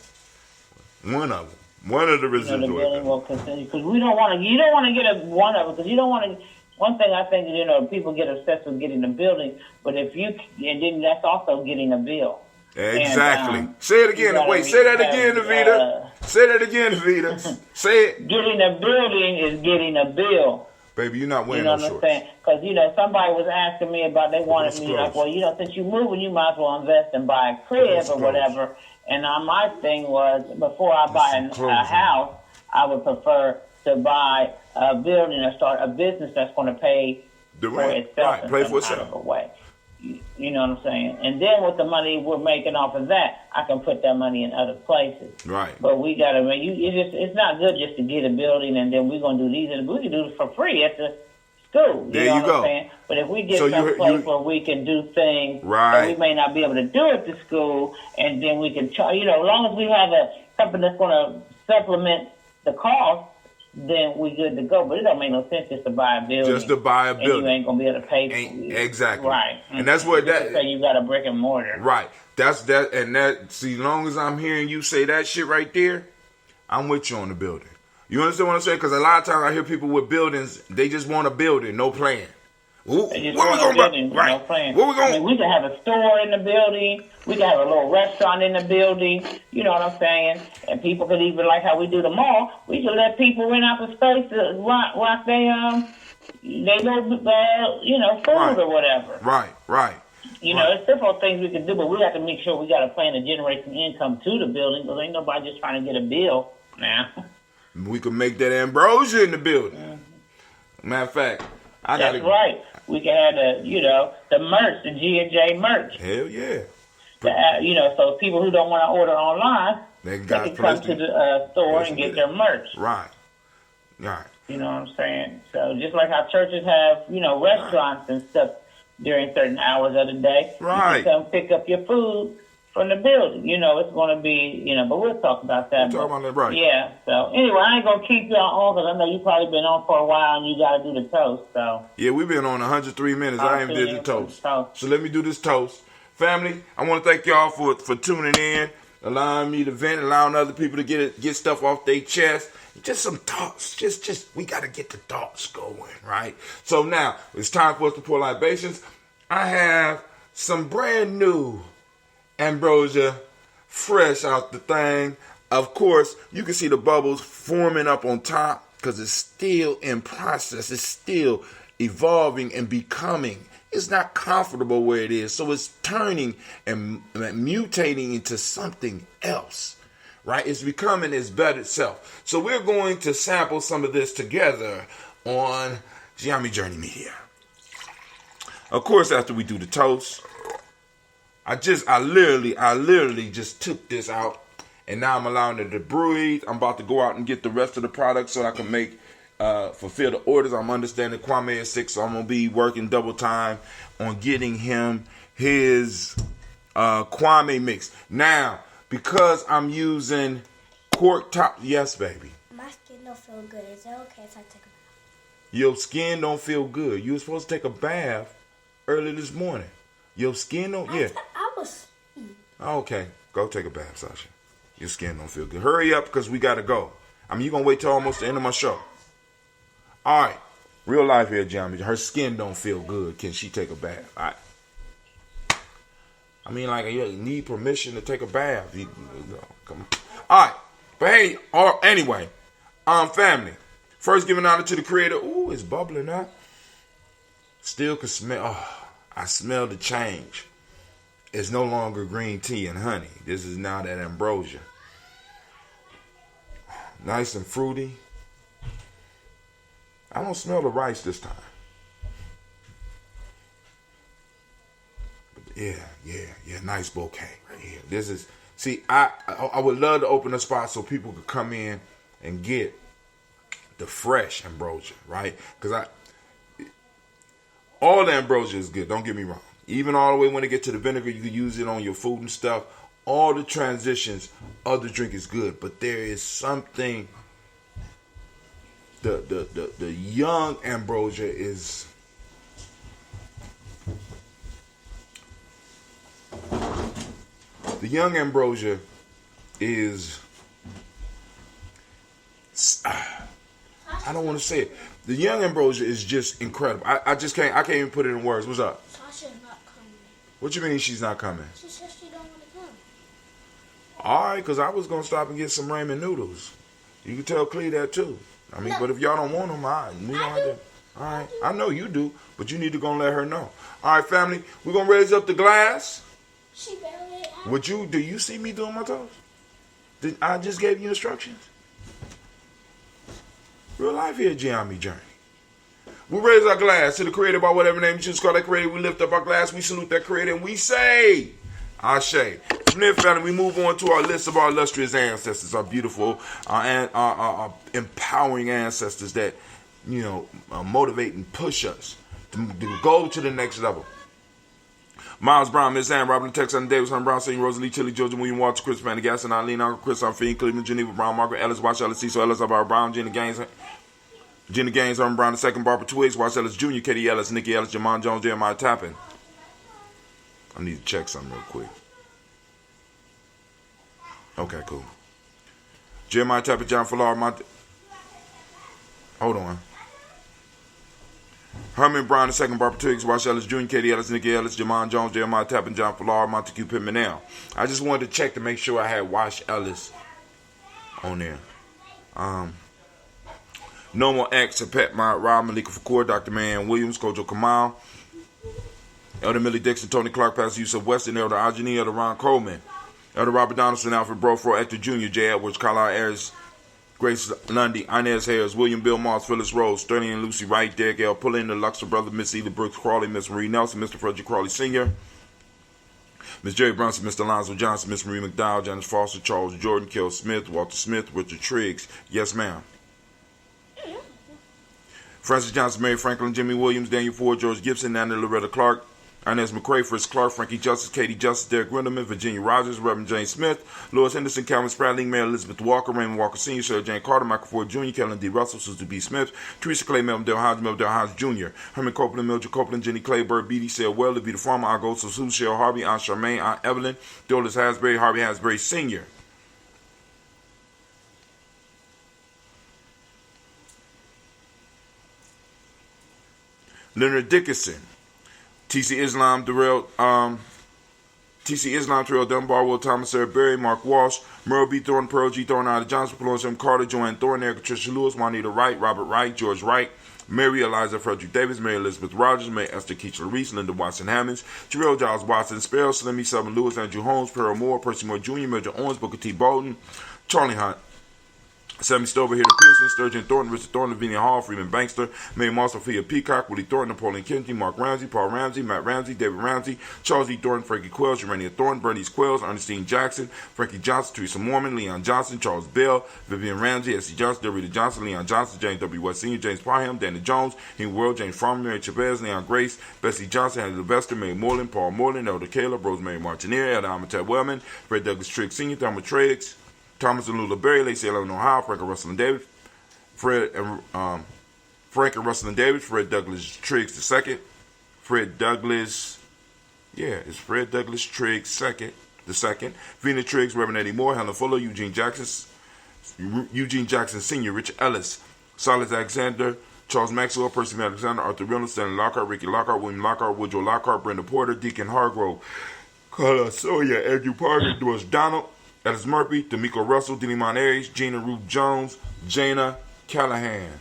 One of them. One of the residual the building will continue. Because you don't want to get one of them, because you don't want to. One thing I think, you know, people get obsessed with getting a building, but and then that's also getting a bill. Exactly. Say it again. Wait, say that again, Navita. Say that again, Navita. Say it. Getting a building is getting a bill. Baby, you're not wearing no shorts. You know what I'm saying? Because, you know, somebody was asking me about, they wanted me, like, well, you know, since you're moving, you might as well invest and buy a crib or whatever. And my thing was, before I buy a house, I would prefer to buy a building or start a business that's going to pay for itself in some kind of a way. You know what I'm saying? And then with the money we're making off of that, I can put that money in other places. Right. But we got to, it's not good just to get a building and then we're going to do these. And we can do it for free at the school. There you know go. What I'm saying? But if we get some place where we can do things that we may not be able to do at the school, and then we can charge, you know, as long as we have something that's going to supplement the cost, then we good to go. But it don't make no sense just to buy a building. Just to buy a building. And you ain't going to be able to pay for it. Exactly. Right. And that's what that... So you got a brick and mortar. Right. That's that. And that, see, as long as I'm hearing you say that shit right there, I'm with you on the building. You understand what I'm saying? Because a lot of times I hear people with buildings, they just want a building, no plan. What we going to buy? Right. No plan. What we going? I mean, we can have a store in the building. We can have a little restaurant in the building. You know what I'm saying? And people could even, like how we do the mall, we can let people rent out the space while they go, you know, food or whatever. Right. You know, it's simple things we can do, but we have to make sure we got a plan to generate some income to the building, because ain't nobody just trying to get a bill now. We can make that ambrosia in the building. Mm-hmm. Matter of fact, That's right. We can have the merch, the G&J merch. Hell yeah. You know, so people who don't want to order online, they can come to the store and get their merch. Right. You know what I'm saying? So just like how churches have, you know, restaurants and stuff during certain hours of the day, you can come pick up your food from the building. You know, it's going to be, you know, but we'll talk about that. We'll talk about that, right. Yeah. So anyway, I ain't going to keep y'all on because I know you probably been on for a while and you got to do the toast. So yeah, we've been on 103 minutes. I ain't did the toast. So let me do this toast. Family, I want to thank y'all for tuning in, allowing me to vent, allowing other people to get stuff off their chest. Just some thoughts. Just we got to get the thoughts going, right? So now it's time for us to pour libations. I have some brand new ambrosia, fresh out the thing. Of course, you can see the bubbles forming up on top because it's still in process. It's still evolving and becoming. It's not comfortable where it is, so it's turning and mutating into something else, right? It's becoming its better self. So we're going to sample some of this together on Gye-Nyame Journey Media. Of course, after we do the toast, I literally just took this out, and now I'm allowing it to breathe. I'm about to go out and get the rest of the products so I can fulfill the orders. I'm understanding Kwame is sick, so I'm going to be working double time on getting him his Kwame mix. Now, because I'm using cork top, yes, baby. My skin don't feel good. Is it okay if I take Your skin don't feel good. You were supposed to take a bath early this morning. Your skin don't, yeah. I was. Okay, go take a bath, Sasha. Your skin don't feel good. Hurry up because we got to go. I mean, you're going to wait till almost the end of my show. All right. Real life here, Gye-Nyame. Her skin don't feel good. Can she take a bath? All right. I mean, like, you need permission to take a bath. Come on. All right. But hey, anyway, family. First, giving honor to the creator. Ooh, it's bubbling up. Still can smell. Oh, I smell the change. It's no longer green tea and honey. This is now that ambrosia. Nice and fruity. I don't smell the rice this time. But yeah. Nice bouquet right here. This is, see, I would love to open a spot so people could come in and get the fresh ambrosia, right? Because all the ambrosia is good, don't get me wrong. Even all the way when it gets to the vinegar, you can use it on your food and stuff. All the transitions of the drink is good, but there is something. The young ambrosia is I don't want to say it. The young ambrosia is just incredible. I can't even put it in words. What's up? Sasha's not coming. What you mean she's not coming? She said she don't want to come. All right, because I was going to stop and get some ramen noodles. You can tell Clee that too. I mean, but if y'all don't want them, we don't have to. All right, I know you do, but you need to go and let her know. All right, family, we're going to raise up the glass. She barely ate. Do you see me doing my toast? I just gave you instructions. Real life here, Gye-Nyame journey. We raise our glass to the creator by whatever name you choose to call that creator. We lift up our glass, we salute that creator, and we say, Ashe. From there, family, we move on to our list of our illustrious ancestors, our beautiful, our empowering ancestors that, motivate and push us to go to the next level. Miles Brown, Miss Ann, Robin Texas, Davis, Hunter Brown, Senior, Rosalie, Chili, Georgia, William Walter, Chris Pendergast, and Eileen, Uncle Chris, Fiend, Cleveland, Geneva Brown, Margaret Ellis, Watch Ellis, Cecil Ellis, Alvaro Brown, Jenny Gaines, Herman Brown II, Barbara Twiggs, Watch Ellis Jr., Katie Ellis, Nikki Ellis, Jamon Jones, Jeremiah Tappan. I need to check something real quick. Okay, cool. Jeremiah Tappan, John Fallar, hold on. Herman Brown II, Barbara Twiggs, Wash Ellis Jr., Katie Ellis, Nikki Ellis, Jamon Jones, Jeremiah Tappan, John Fallar, Montague Pittman now. I just wanted to check to make sure I had Wash Ellis on there. No More X, Pet Mott, Rob Malika Fakour, Dr. Man Williams, Kojo Kamal, Elder Millie Dixon, Tony Clark, Pastor Yusuf Weston, Elder Ajani, Elder Ron Coleman, Elder Robert Donaldson, Alfred Brofro, Hector Jr., J. Edwards, Carlisle Ayers, Grace Lundy, Inez Harris, William Bill Moss, Phyllis Rose, Sterling and Lucy Wright, Derek L. Pullin, the Luxor Brother, Miss Eda Brooks Crawley, Miss Marie Nelson, Mr. Frederick Crawley Sr., Miss Jerry Brunson, Mr. Alonzo Johnson, Miss Marie McDowell, Janice Foster, Charles Jordan, Kel Smith, Walter Smith, Richard Triggs. Yes, ma'am. Francis Johnson, Mary Franklin, Jimmy Williams, Daniel Ford, George Gibson, Nana Loretta Clark, Inez McCrae, Fritz Clark, Frankie Justice, Katie Justice, Derek Rinderman, Virginia Rogers, Reverend James Smith, Louis Henderson, Calvin Spradling, Mary Elizabeth Walker, Raymond Walker Sr., Sarah Jane Carter, Michael Ford Jr., Kellen D. Russell, Susan B. Smith, Teresa Clay, Melvin Dale Hodge Jr., Herman Copeland, Mildred Copeland, Jenny Clay, Bird Beatty, Sarah Well, Levita Farmer, Aunt Gold, Sue, Cheryl Harvey, Aunt Charmaine, Aunt Evelyn, Doris Hasbury, Harvey Hasbury Sr., Leonard Dickinson, T.C. Islam, Terrell Dunbar, Will Thomas, Sarah Berry, Mark Walsh, Merle B. Thornton, Pearl G. Thornton, Ida Johnson, Pelosi M. Carter, Joanne Thornton, Erica Tricia Lewis, Juanita Wright, Robert Wright, George Wright, Mary Eliza Frederick Davis, Mary Elizabeth Rogers, May Esther Keachler Reese, Linda Watson Hammonds, Jarrell Giles Watson, Sparrow, Slimmy Southern Lewis, Andrew Holmes, Pearl Moore, Percy Moore Jr., Major Owens, Booker T. Bolden, Charlie Hunt, Sammy Stover, Hilda Pearson, Sturgeon Thornton, Richard Thornton, Lavinia Hall, Freeman Bankster, Mary Moss, Sophia Peacock, Willie Thornton, Napoleon Kennedy, Mark Ramsey, Paul Ramsey, Matt Ramsey, David Ramsey, Charles E. Thornton, Frankie Quells, Urania Thornton, Bernice Quells, Ernestine Jackson, Frankie Johnson, Teresa Mormon, Leon Johnson, Charles Bell, Vivian Ramsey, S.C. Johnson, Dorita Johnson, Leon Johnson, James W. West Sr., James Parham, Danny Jones, Henry World, James Farmer, Mary Chavez, Leon Grace, Bessie Johnson, Henry Sylvester, Mary Moreland, Paul Moreland, Elder Caleb, Rosemary Martineer, Elder Amatet Wellman, Fred Douglas Trigg Sr., Thomas Triggs, Thomas and Lula Berry, Lacey Eleanor Howe, Frank Russell and David, Fred Frank and Russell and Davis, Fred Douglas Triggs II. Fred Douglas, it's Fred Douglas Triggs II. Vena Triggs, Reverend Eddie Moore, Helen Fuller, Eugene Jackson Sr., Richard Ellis, Silas Alexander, Charles Maxwell, Percy Alexander, Arthur Reynolds, Stanley Lockhart, Ricky Lockhart, William Lockhart, Woodrow Lockhart, Brenda Porter, Deacon Hargrove, Carla Sawyer, Andrew Parker, Doris Donald, Alice Murphy, D'Amico Russell, Denny Monares, Gina Ruth Jones, Jana Callahan.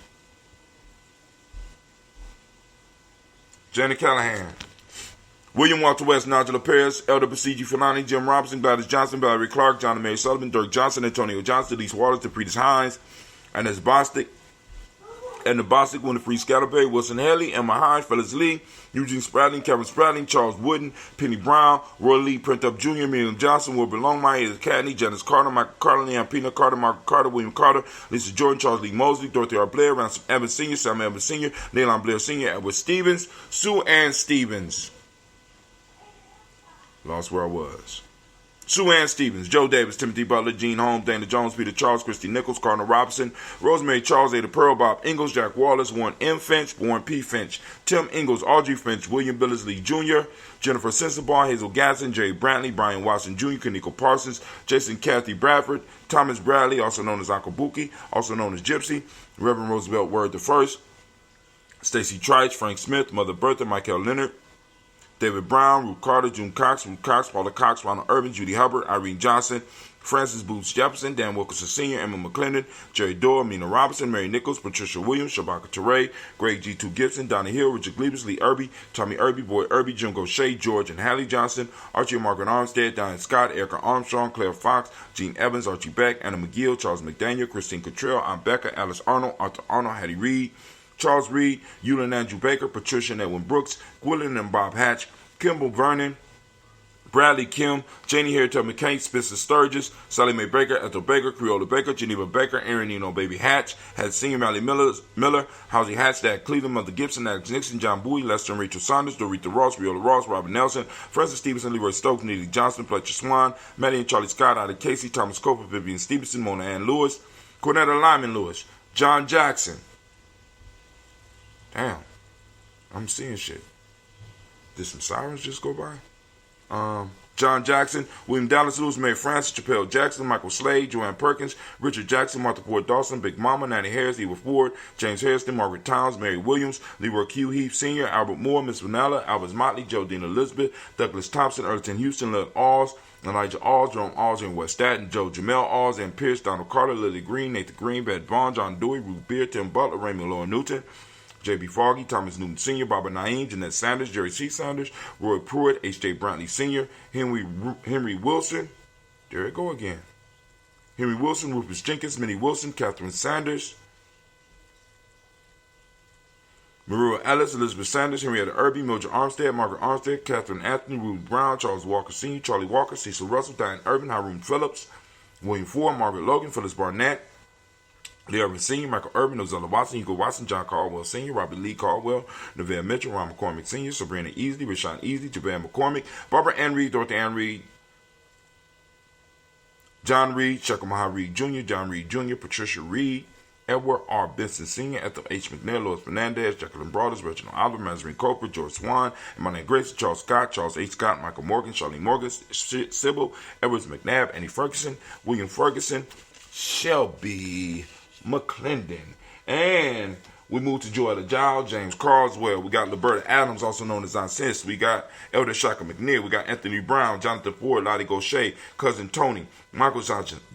William Walter West, Nigel Perez, Elder Basiji Filani, Jim Robinson, Gladys Johnson, Valerie Clark, John and Mary Sullivan, Dirk Johnson, Antonio Johnson, Elise Waters, DePretis Hines, Ernest Bostic, Edna Bostic, Winifred Scatterberry, Wilson Haley, Emma Hines, Phyllis Lee, Eugene Spradling, Kevin Spradling, Charles Wooden, Penny Brown, Roy Lee, Printup Jr., Miriam Johnson, Wilbur Longmire, Edith Cadney, Janice Carter, Michael Carter, Leon Pina Carter, Margaret Carter, William Carter, Lisa Jordan, Charles Lee Mosley, Dorothy R. Blair, Ransom Evans Sr., Sam Evans Sr., Leland Blair Sr., Edward Stevens, Sue Ann Stevens. Lost where I was. Sue Ann Stevens, Joe Davis, Timothy Butler, Gene Holmes, Dana Jones, Peter Charles, Christy Nichols, Cardinal Robinson, Rosemary Charles, Ada Pearl, Bob Ingalls, Jack Wallace, Warren M. Finch, Warren P. Finch, Tim Ingalls, Audrey Finch, William Billingsley Jr., Jennifer Sensabaugh, Hazel Gasson, Jerry Brantley, Brian Watson Jr., Kaniko Parsons, Jason Kathy Bradford, Thomas Bradley, also known as Uncle Buki, also known as Gypsy, Reverend Roosevelt Word I, Stacy Triche, Frank Smith, Mother Bertha, Michael Leonard, David Brown, Ruth Carter, June Cox, Paula Cox, Ronald Urban, Judy Hubbard, Irene Johnson, Francis Booth Jefferson, Dan Wilkerson Sr., Emma McClendon, Jerry Dorr, Mina Robinson, Mary Nichols, Patricia Williams, Shabaka Teray, Greg G2 Gibson, Donnie Hill, Richard Glebus, Lee Irby, Tommy Irby, Boy Irby, Jim Gaucher, George and Hallie Johnson, Archie and Margaret Armstead, Diane Scott, Erica Armstrong, Claire Fox, Gene Evans, Archie Beck, Anna McGill, Charles McDaniel, Christine Cottrell, Aunt Becca, Alice Arnold, Arthur Arnold, Hattie Reed, Charles Reed, Eula and Andrew Baker, Patricia and Edwin Brooks, Gwilyn and Bob Hatch, Kimball Vernon, Bradley Kim, Janie Harriet McCain, Spencer Sturgis, Sally Mae Baker, Ethel Baker, Creola Baker, Geneva Baker, Aaron Eno Baby Hatch, had Senior Mally Miller, Housie Hatch, Dad Cleveland, Mother Gibson, Alex Nixon, John Bowie, Lester and Rachel Saunders, Dorita Ross, Riola Ross, Robert Nelson, Francis Stevenson, Leroy Stokes, Neely Johnson, Fletcher Swan, Maddie and Charlie Scott, Ida Casey, Thomas Coper, Vivian Stevenson, Mona Ann Lewis, Cornetta Lyman Lewis, John Jackson. Damn, I'm seeing shit. Did some sirens just go by? John Jackson, William Dallas Lewis, Mary Francis, Chappelle Jackson, Michael Slade, Joanne Perkins, Richard Jackson, Martha Ford Dawson, Big Mama, Nanny Harris, Eva Ford, James Harrison, Margaret Towns, Mary Williams, Leroy Q. Heath Sr., Albert Moore, Miss Vanilla, Albert Motley, Jodine Elizabeth, Douglas Thompson, Erton Houston, Lil Alls, Elijah Alls, Jerome Alls in West Staten, Joe Jamel Alls, and Pierce, Donald Carter, Lily Green, Nathan Green, Bed Vaughn, John Dewey, Ruth Beer, Tim Butler, Raymond Laura Newton, J.B. Foggy, Thomas Newton Sr., Barbara Naeem, Jeanette Sanders, Jerry C. Sanders, Roy Pruitt, H.J. Brantley Sr., Henry Wilson, there it go again, Henry Wilson, Rufus Jenkins, Minnie Wilson, Catherine Sanders, Maria Ellis, Elizabeth Sanders, Henrietta Irby, Mildred Armstead, Margaret Armstead, Catherine Anthony, Ruth Brown, Charles Walker Sr., Charlie Walker, Cecil Russell, Diane Irvin, Haroon Phillips, William Ford, Margaret Logan, Phyllis Barnett, Lee Irvin Sr., Michael Irvin, Ozella Watson, Hugo Watson, John Caldwell Sr., Robert Lee Caldwell, Neville Mitchell, Ron McCormick Sr., Sabrina Easley, Rashawn Easley, Javan McCormick, Barbara Ann Reed, Dorothy Ann Reed, John Reed, Shekel Maha Reed Jr., John Reed Jr., Patricia Reed, Edward R. Benson Sr., Ethel H. McNair, Lois Fernandez, Jacqueline Broaders, Reginald Oliver, Mazarine Coper, George Swan, Emmanuel Grace, Charles Scott, Charles H. Scott, Michael Morgan, Charlene Morgan, Sybil, Edwards McNabb, Annie Ferguson, William Ferguson, Shelby McClendon, and we moved to Joella Giles, James Carswell. We got Liberta Adams, also known as Aunt Sis. We got Elder Shaka McNeil. We got Anthony Brown, Jonathan Ford, Lottie Gaucher, Cousin Tony, Michael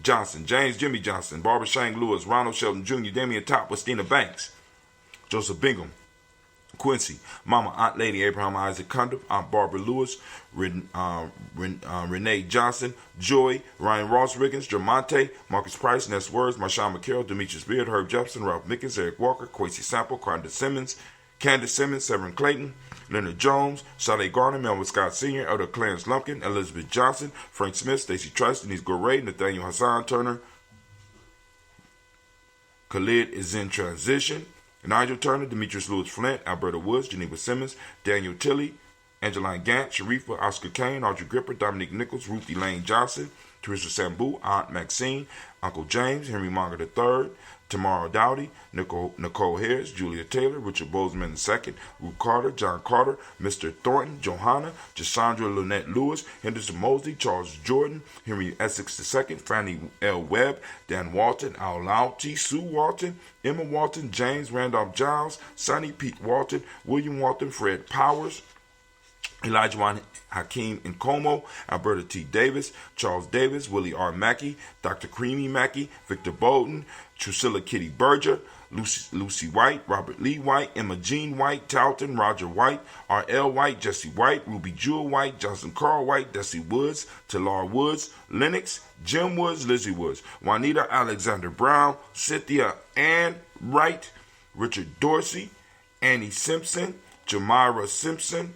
Johnson, James Jimmy Johnson, Barbara Shang Lewis, Ronald Shelton Jr., Damian Top, Westina Banks, Joseph Bingham, Quincy, Mama Aunt Lady Abraham Isaac Cundiff, Aunt Barbara Lewis, Renee Johnson, Joy, Ryan Ross Riggins, Jermonte, Marcus Price, Ness Words, Marshawn McCarroll, Demetrius Beard, Herb Jefferson, Ralph Mickens, Eric Walker, Quincy Sample, Candace Simmons, Severin Clayton, Leonard Jones, Sade Garner, Melvin Scott Sr., Elder Clarence Lumpkin, Elizabeth Johnson, Frank Smith, Stacey Trice, Denise Goray, Nathaniel Hassan Turner, Khalid is in transition, Nigel Turner, Demetrius Lewis Flint, Alberta Woods, Geneva Simmons, Daniel Tilley, Angeline Gant, Sharifa, Oscar Kane, Audrey Gripper, Dominique Nichols, Ruthie Lane Johnson, Teresa Sambu, Aunt Maxine, Uncle James, Henry Monger III, Tamara Dowdy, Nicole Harris, Julia Taylor, Richard Bozeman II, Ruth Carter, John Carter, Mr. Thornton, Johanna, Jasandra Lynette Lewis, Henderson Mosley, Charles Jordan, Henry Essex II, Fannie L. Webb, Dan Walton, Al Lauti, Sue Walton, Emma Walton, James Randolph Giles, Sonny Pete Walton, William Walton, Fred Powers, Elijah Juan Hakeem Nkomo, Alberta T. Davis, Charles Davis, Willie R. Mackey, Dr. Creamy Mackey, Victor Bolden, Drusilla Kitty Berger, Lucy White, Robert Lee White, Emma Jean White, Talton, Roger White, R.L. White, Jesse White, Ruby Jewel White, Johnson Carl White, Desi Woods, Talar Woods, Lennox, Jim Woods, Lizzie Woods, Juanita Alexander Brown, Cynthia Ann Wright, Richard Dorsey, Annie Simpson, Jamira Simpson,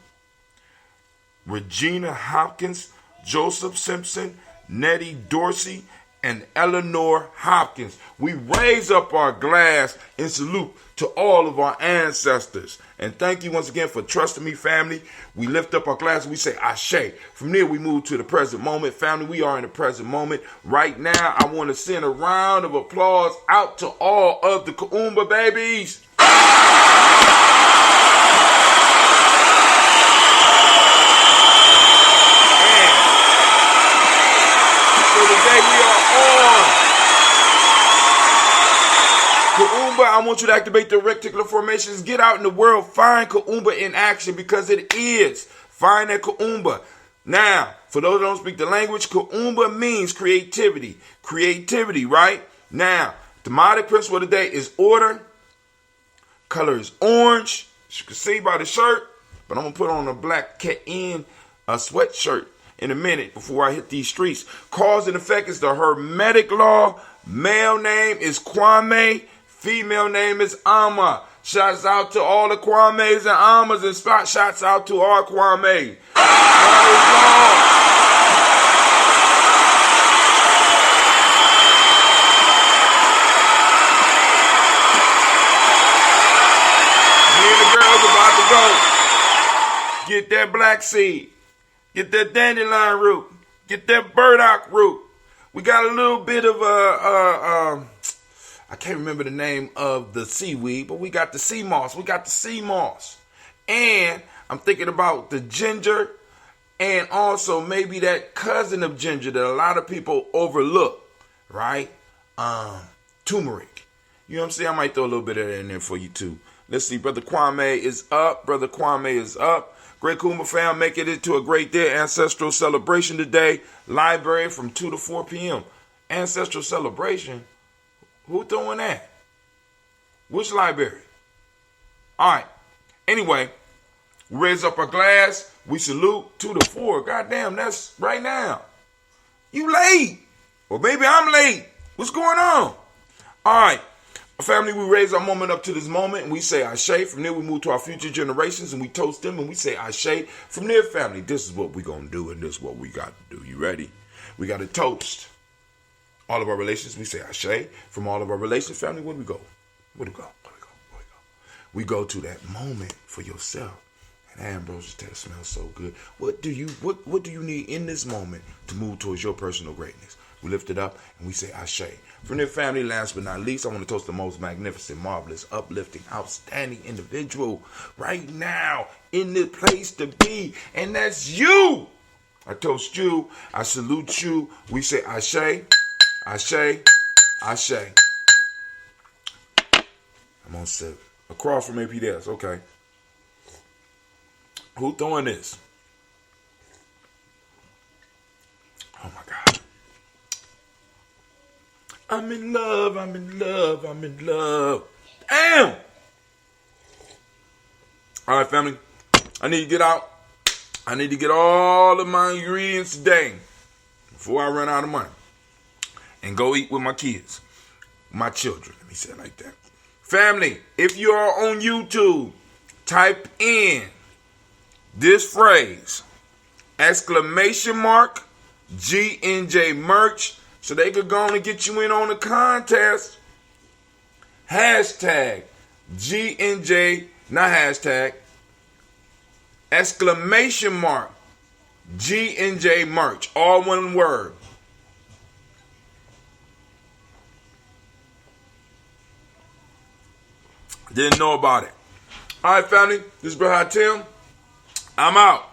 Regina Hopkins, Joseph Simpson, Nettie Dorsey, and Eleanor Hopkins. We raise up our glass in salute to all of our ancestors. And thank you once again for trusting me, family. We lift up our glass and we say Ashe. From there, we move to the present moment. Family, we are in the present moment. Right now, I want to send a round of applause out to all of the Kuumba babies. Kuumba, I want you to activate the reticular formations. Get out in the world. Find Kuumba in action because it is. Find that Kuumba. Now, for those who don't speak the language, Kuumba means creativity. Creativity, right? Now, the demonic principle of the day is order. Color is orange. As you can see by the shirt. But I'm going to put on a black Ket-In sweatshirt in a minute before I hit these streets. Cause and effect is the Hermetic law. Male name is Kwame. Female name is Amma. Shouts out to all the Kwames and Ammas, and shouts out to our Kwame. Me and the girls about to go. Get that black seed. Get that dandelion root. Get that burdock root. We got a little bit of I can't remember the name of the seaweed, but we got the sea moss. And I'm thinking about the ginger and also maybe that cousin of ginger that a lot of people overlook, right? Turmeric. You know what I'm saying? I might throw a little bit of that in there for you too. Let's see. Brother Kwame is up. Great Kuumba fam, make it into a great day. Ancestral celebration today. Library from 2 to 4 p.m. Ancestral celebration? Who throwing that? Which library? All right. Anyway, we raise up our glass. We salute 2 to 4. Goddamn, that's right now. You late. Or maybe I'm late. What's going on? All right. Family, we raise our moment up to this moment and we say Ashe. From there, we move to our future generations and we toast them and we say Ashe. From there, family, this is what we're going to do and this is what we got to do. You ready? We got to toast all of our relations. We say Ashe. From all of our relations, family, where do we go? We go to that moment for yourself. And Ambrose, that smells so good. What do you need in this moment to move towards your personal greatness? We lift it up and we say Ashe. From their family, last but not least, I want to toast the most magnificent, marvelous, uplifting, outstanding individual right now in the place to be. And that's you. I toast you. I salute you. We say Ashe, Ashe, Ashe. I'm on 7. Across from APDS. Okay. Who throwing this? Oh my God. I'm in love. Damn! All right, family. I need to get out. I need to get all of my ingredients today before I run out of money and go eat with my kids, my children. Let me say it like that. Family, if you are on YouTube, type in this phrase, !G-N-J merch, so they could go on and get you in on the contest. Hashtag !G-N-J, not hashtag, !G-N-J merch, all one word. Didn't know about it. All right, family. This is Brother Tim. I'm out.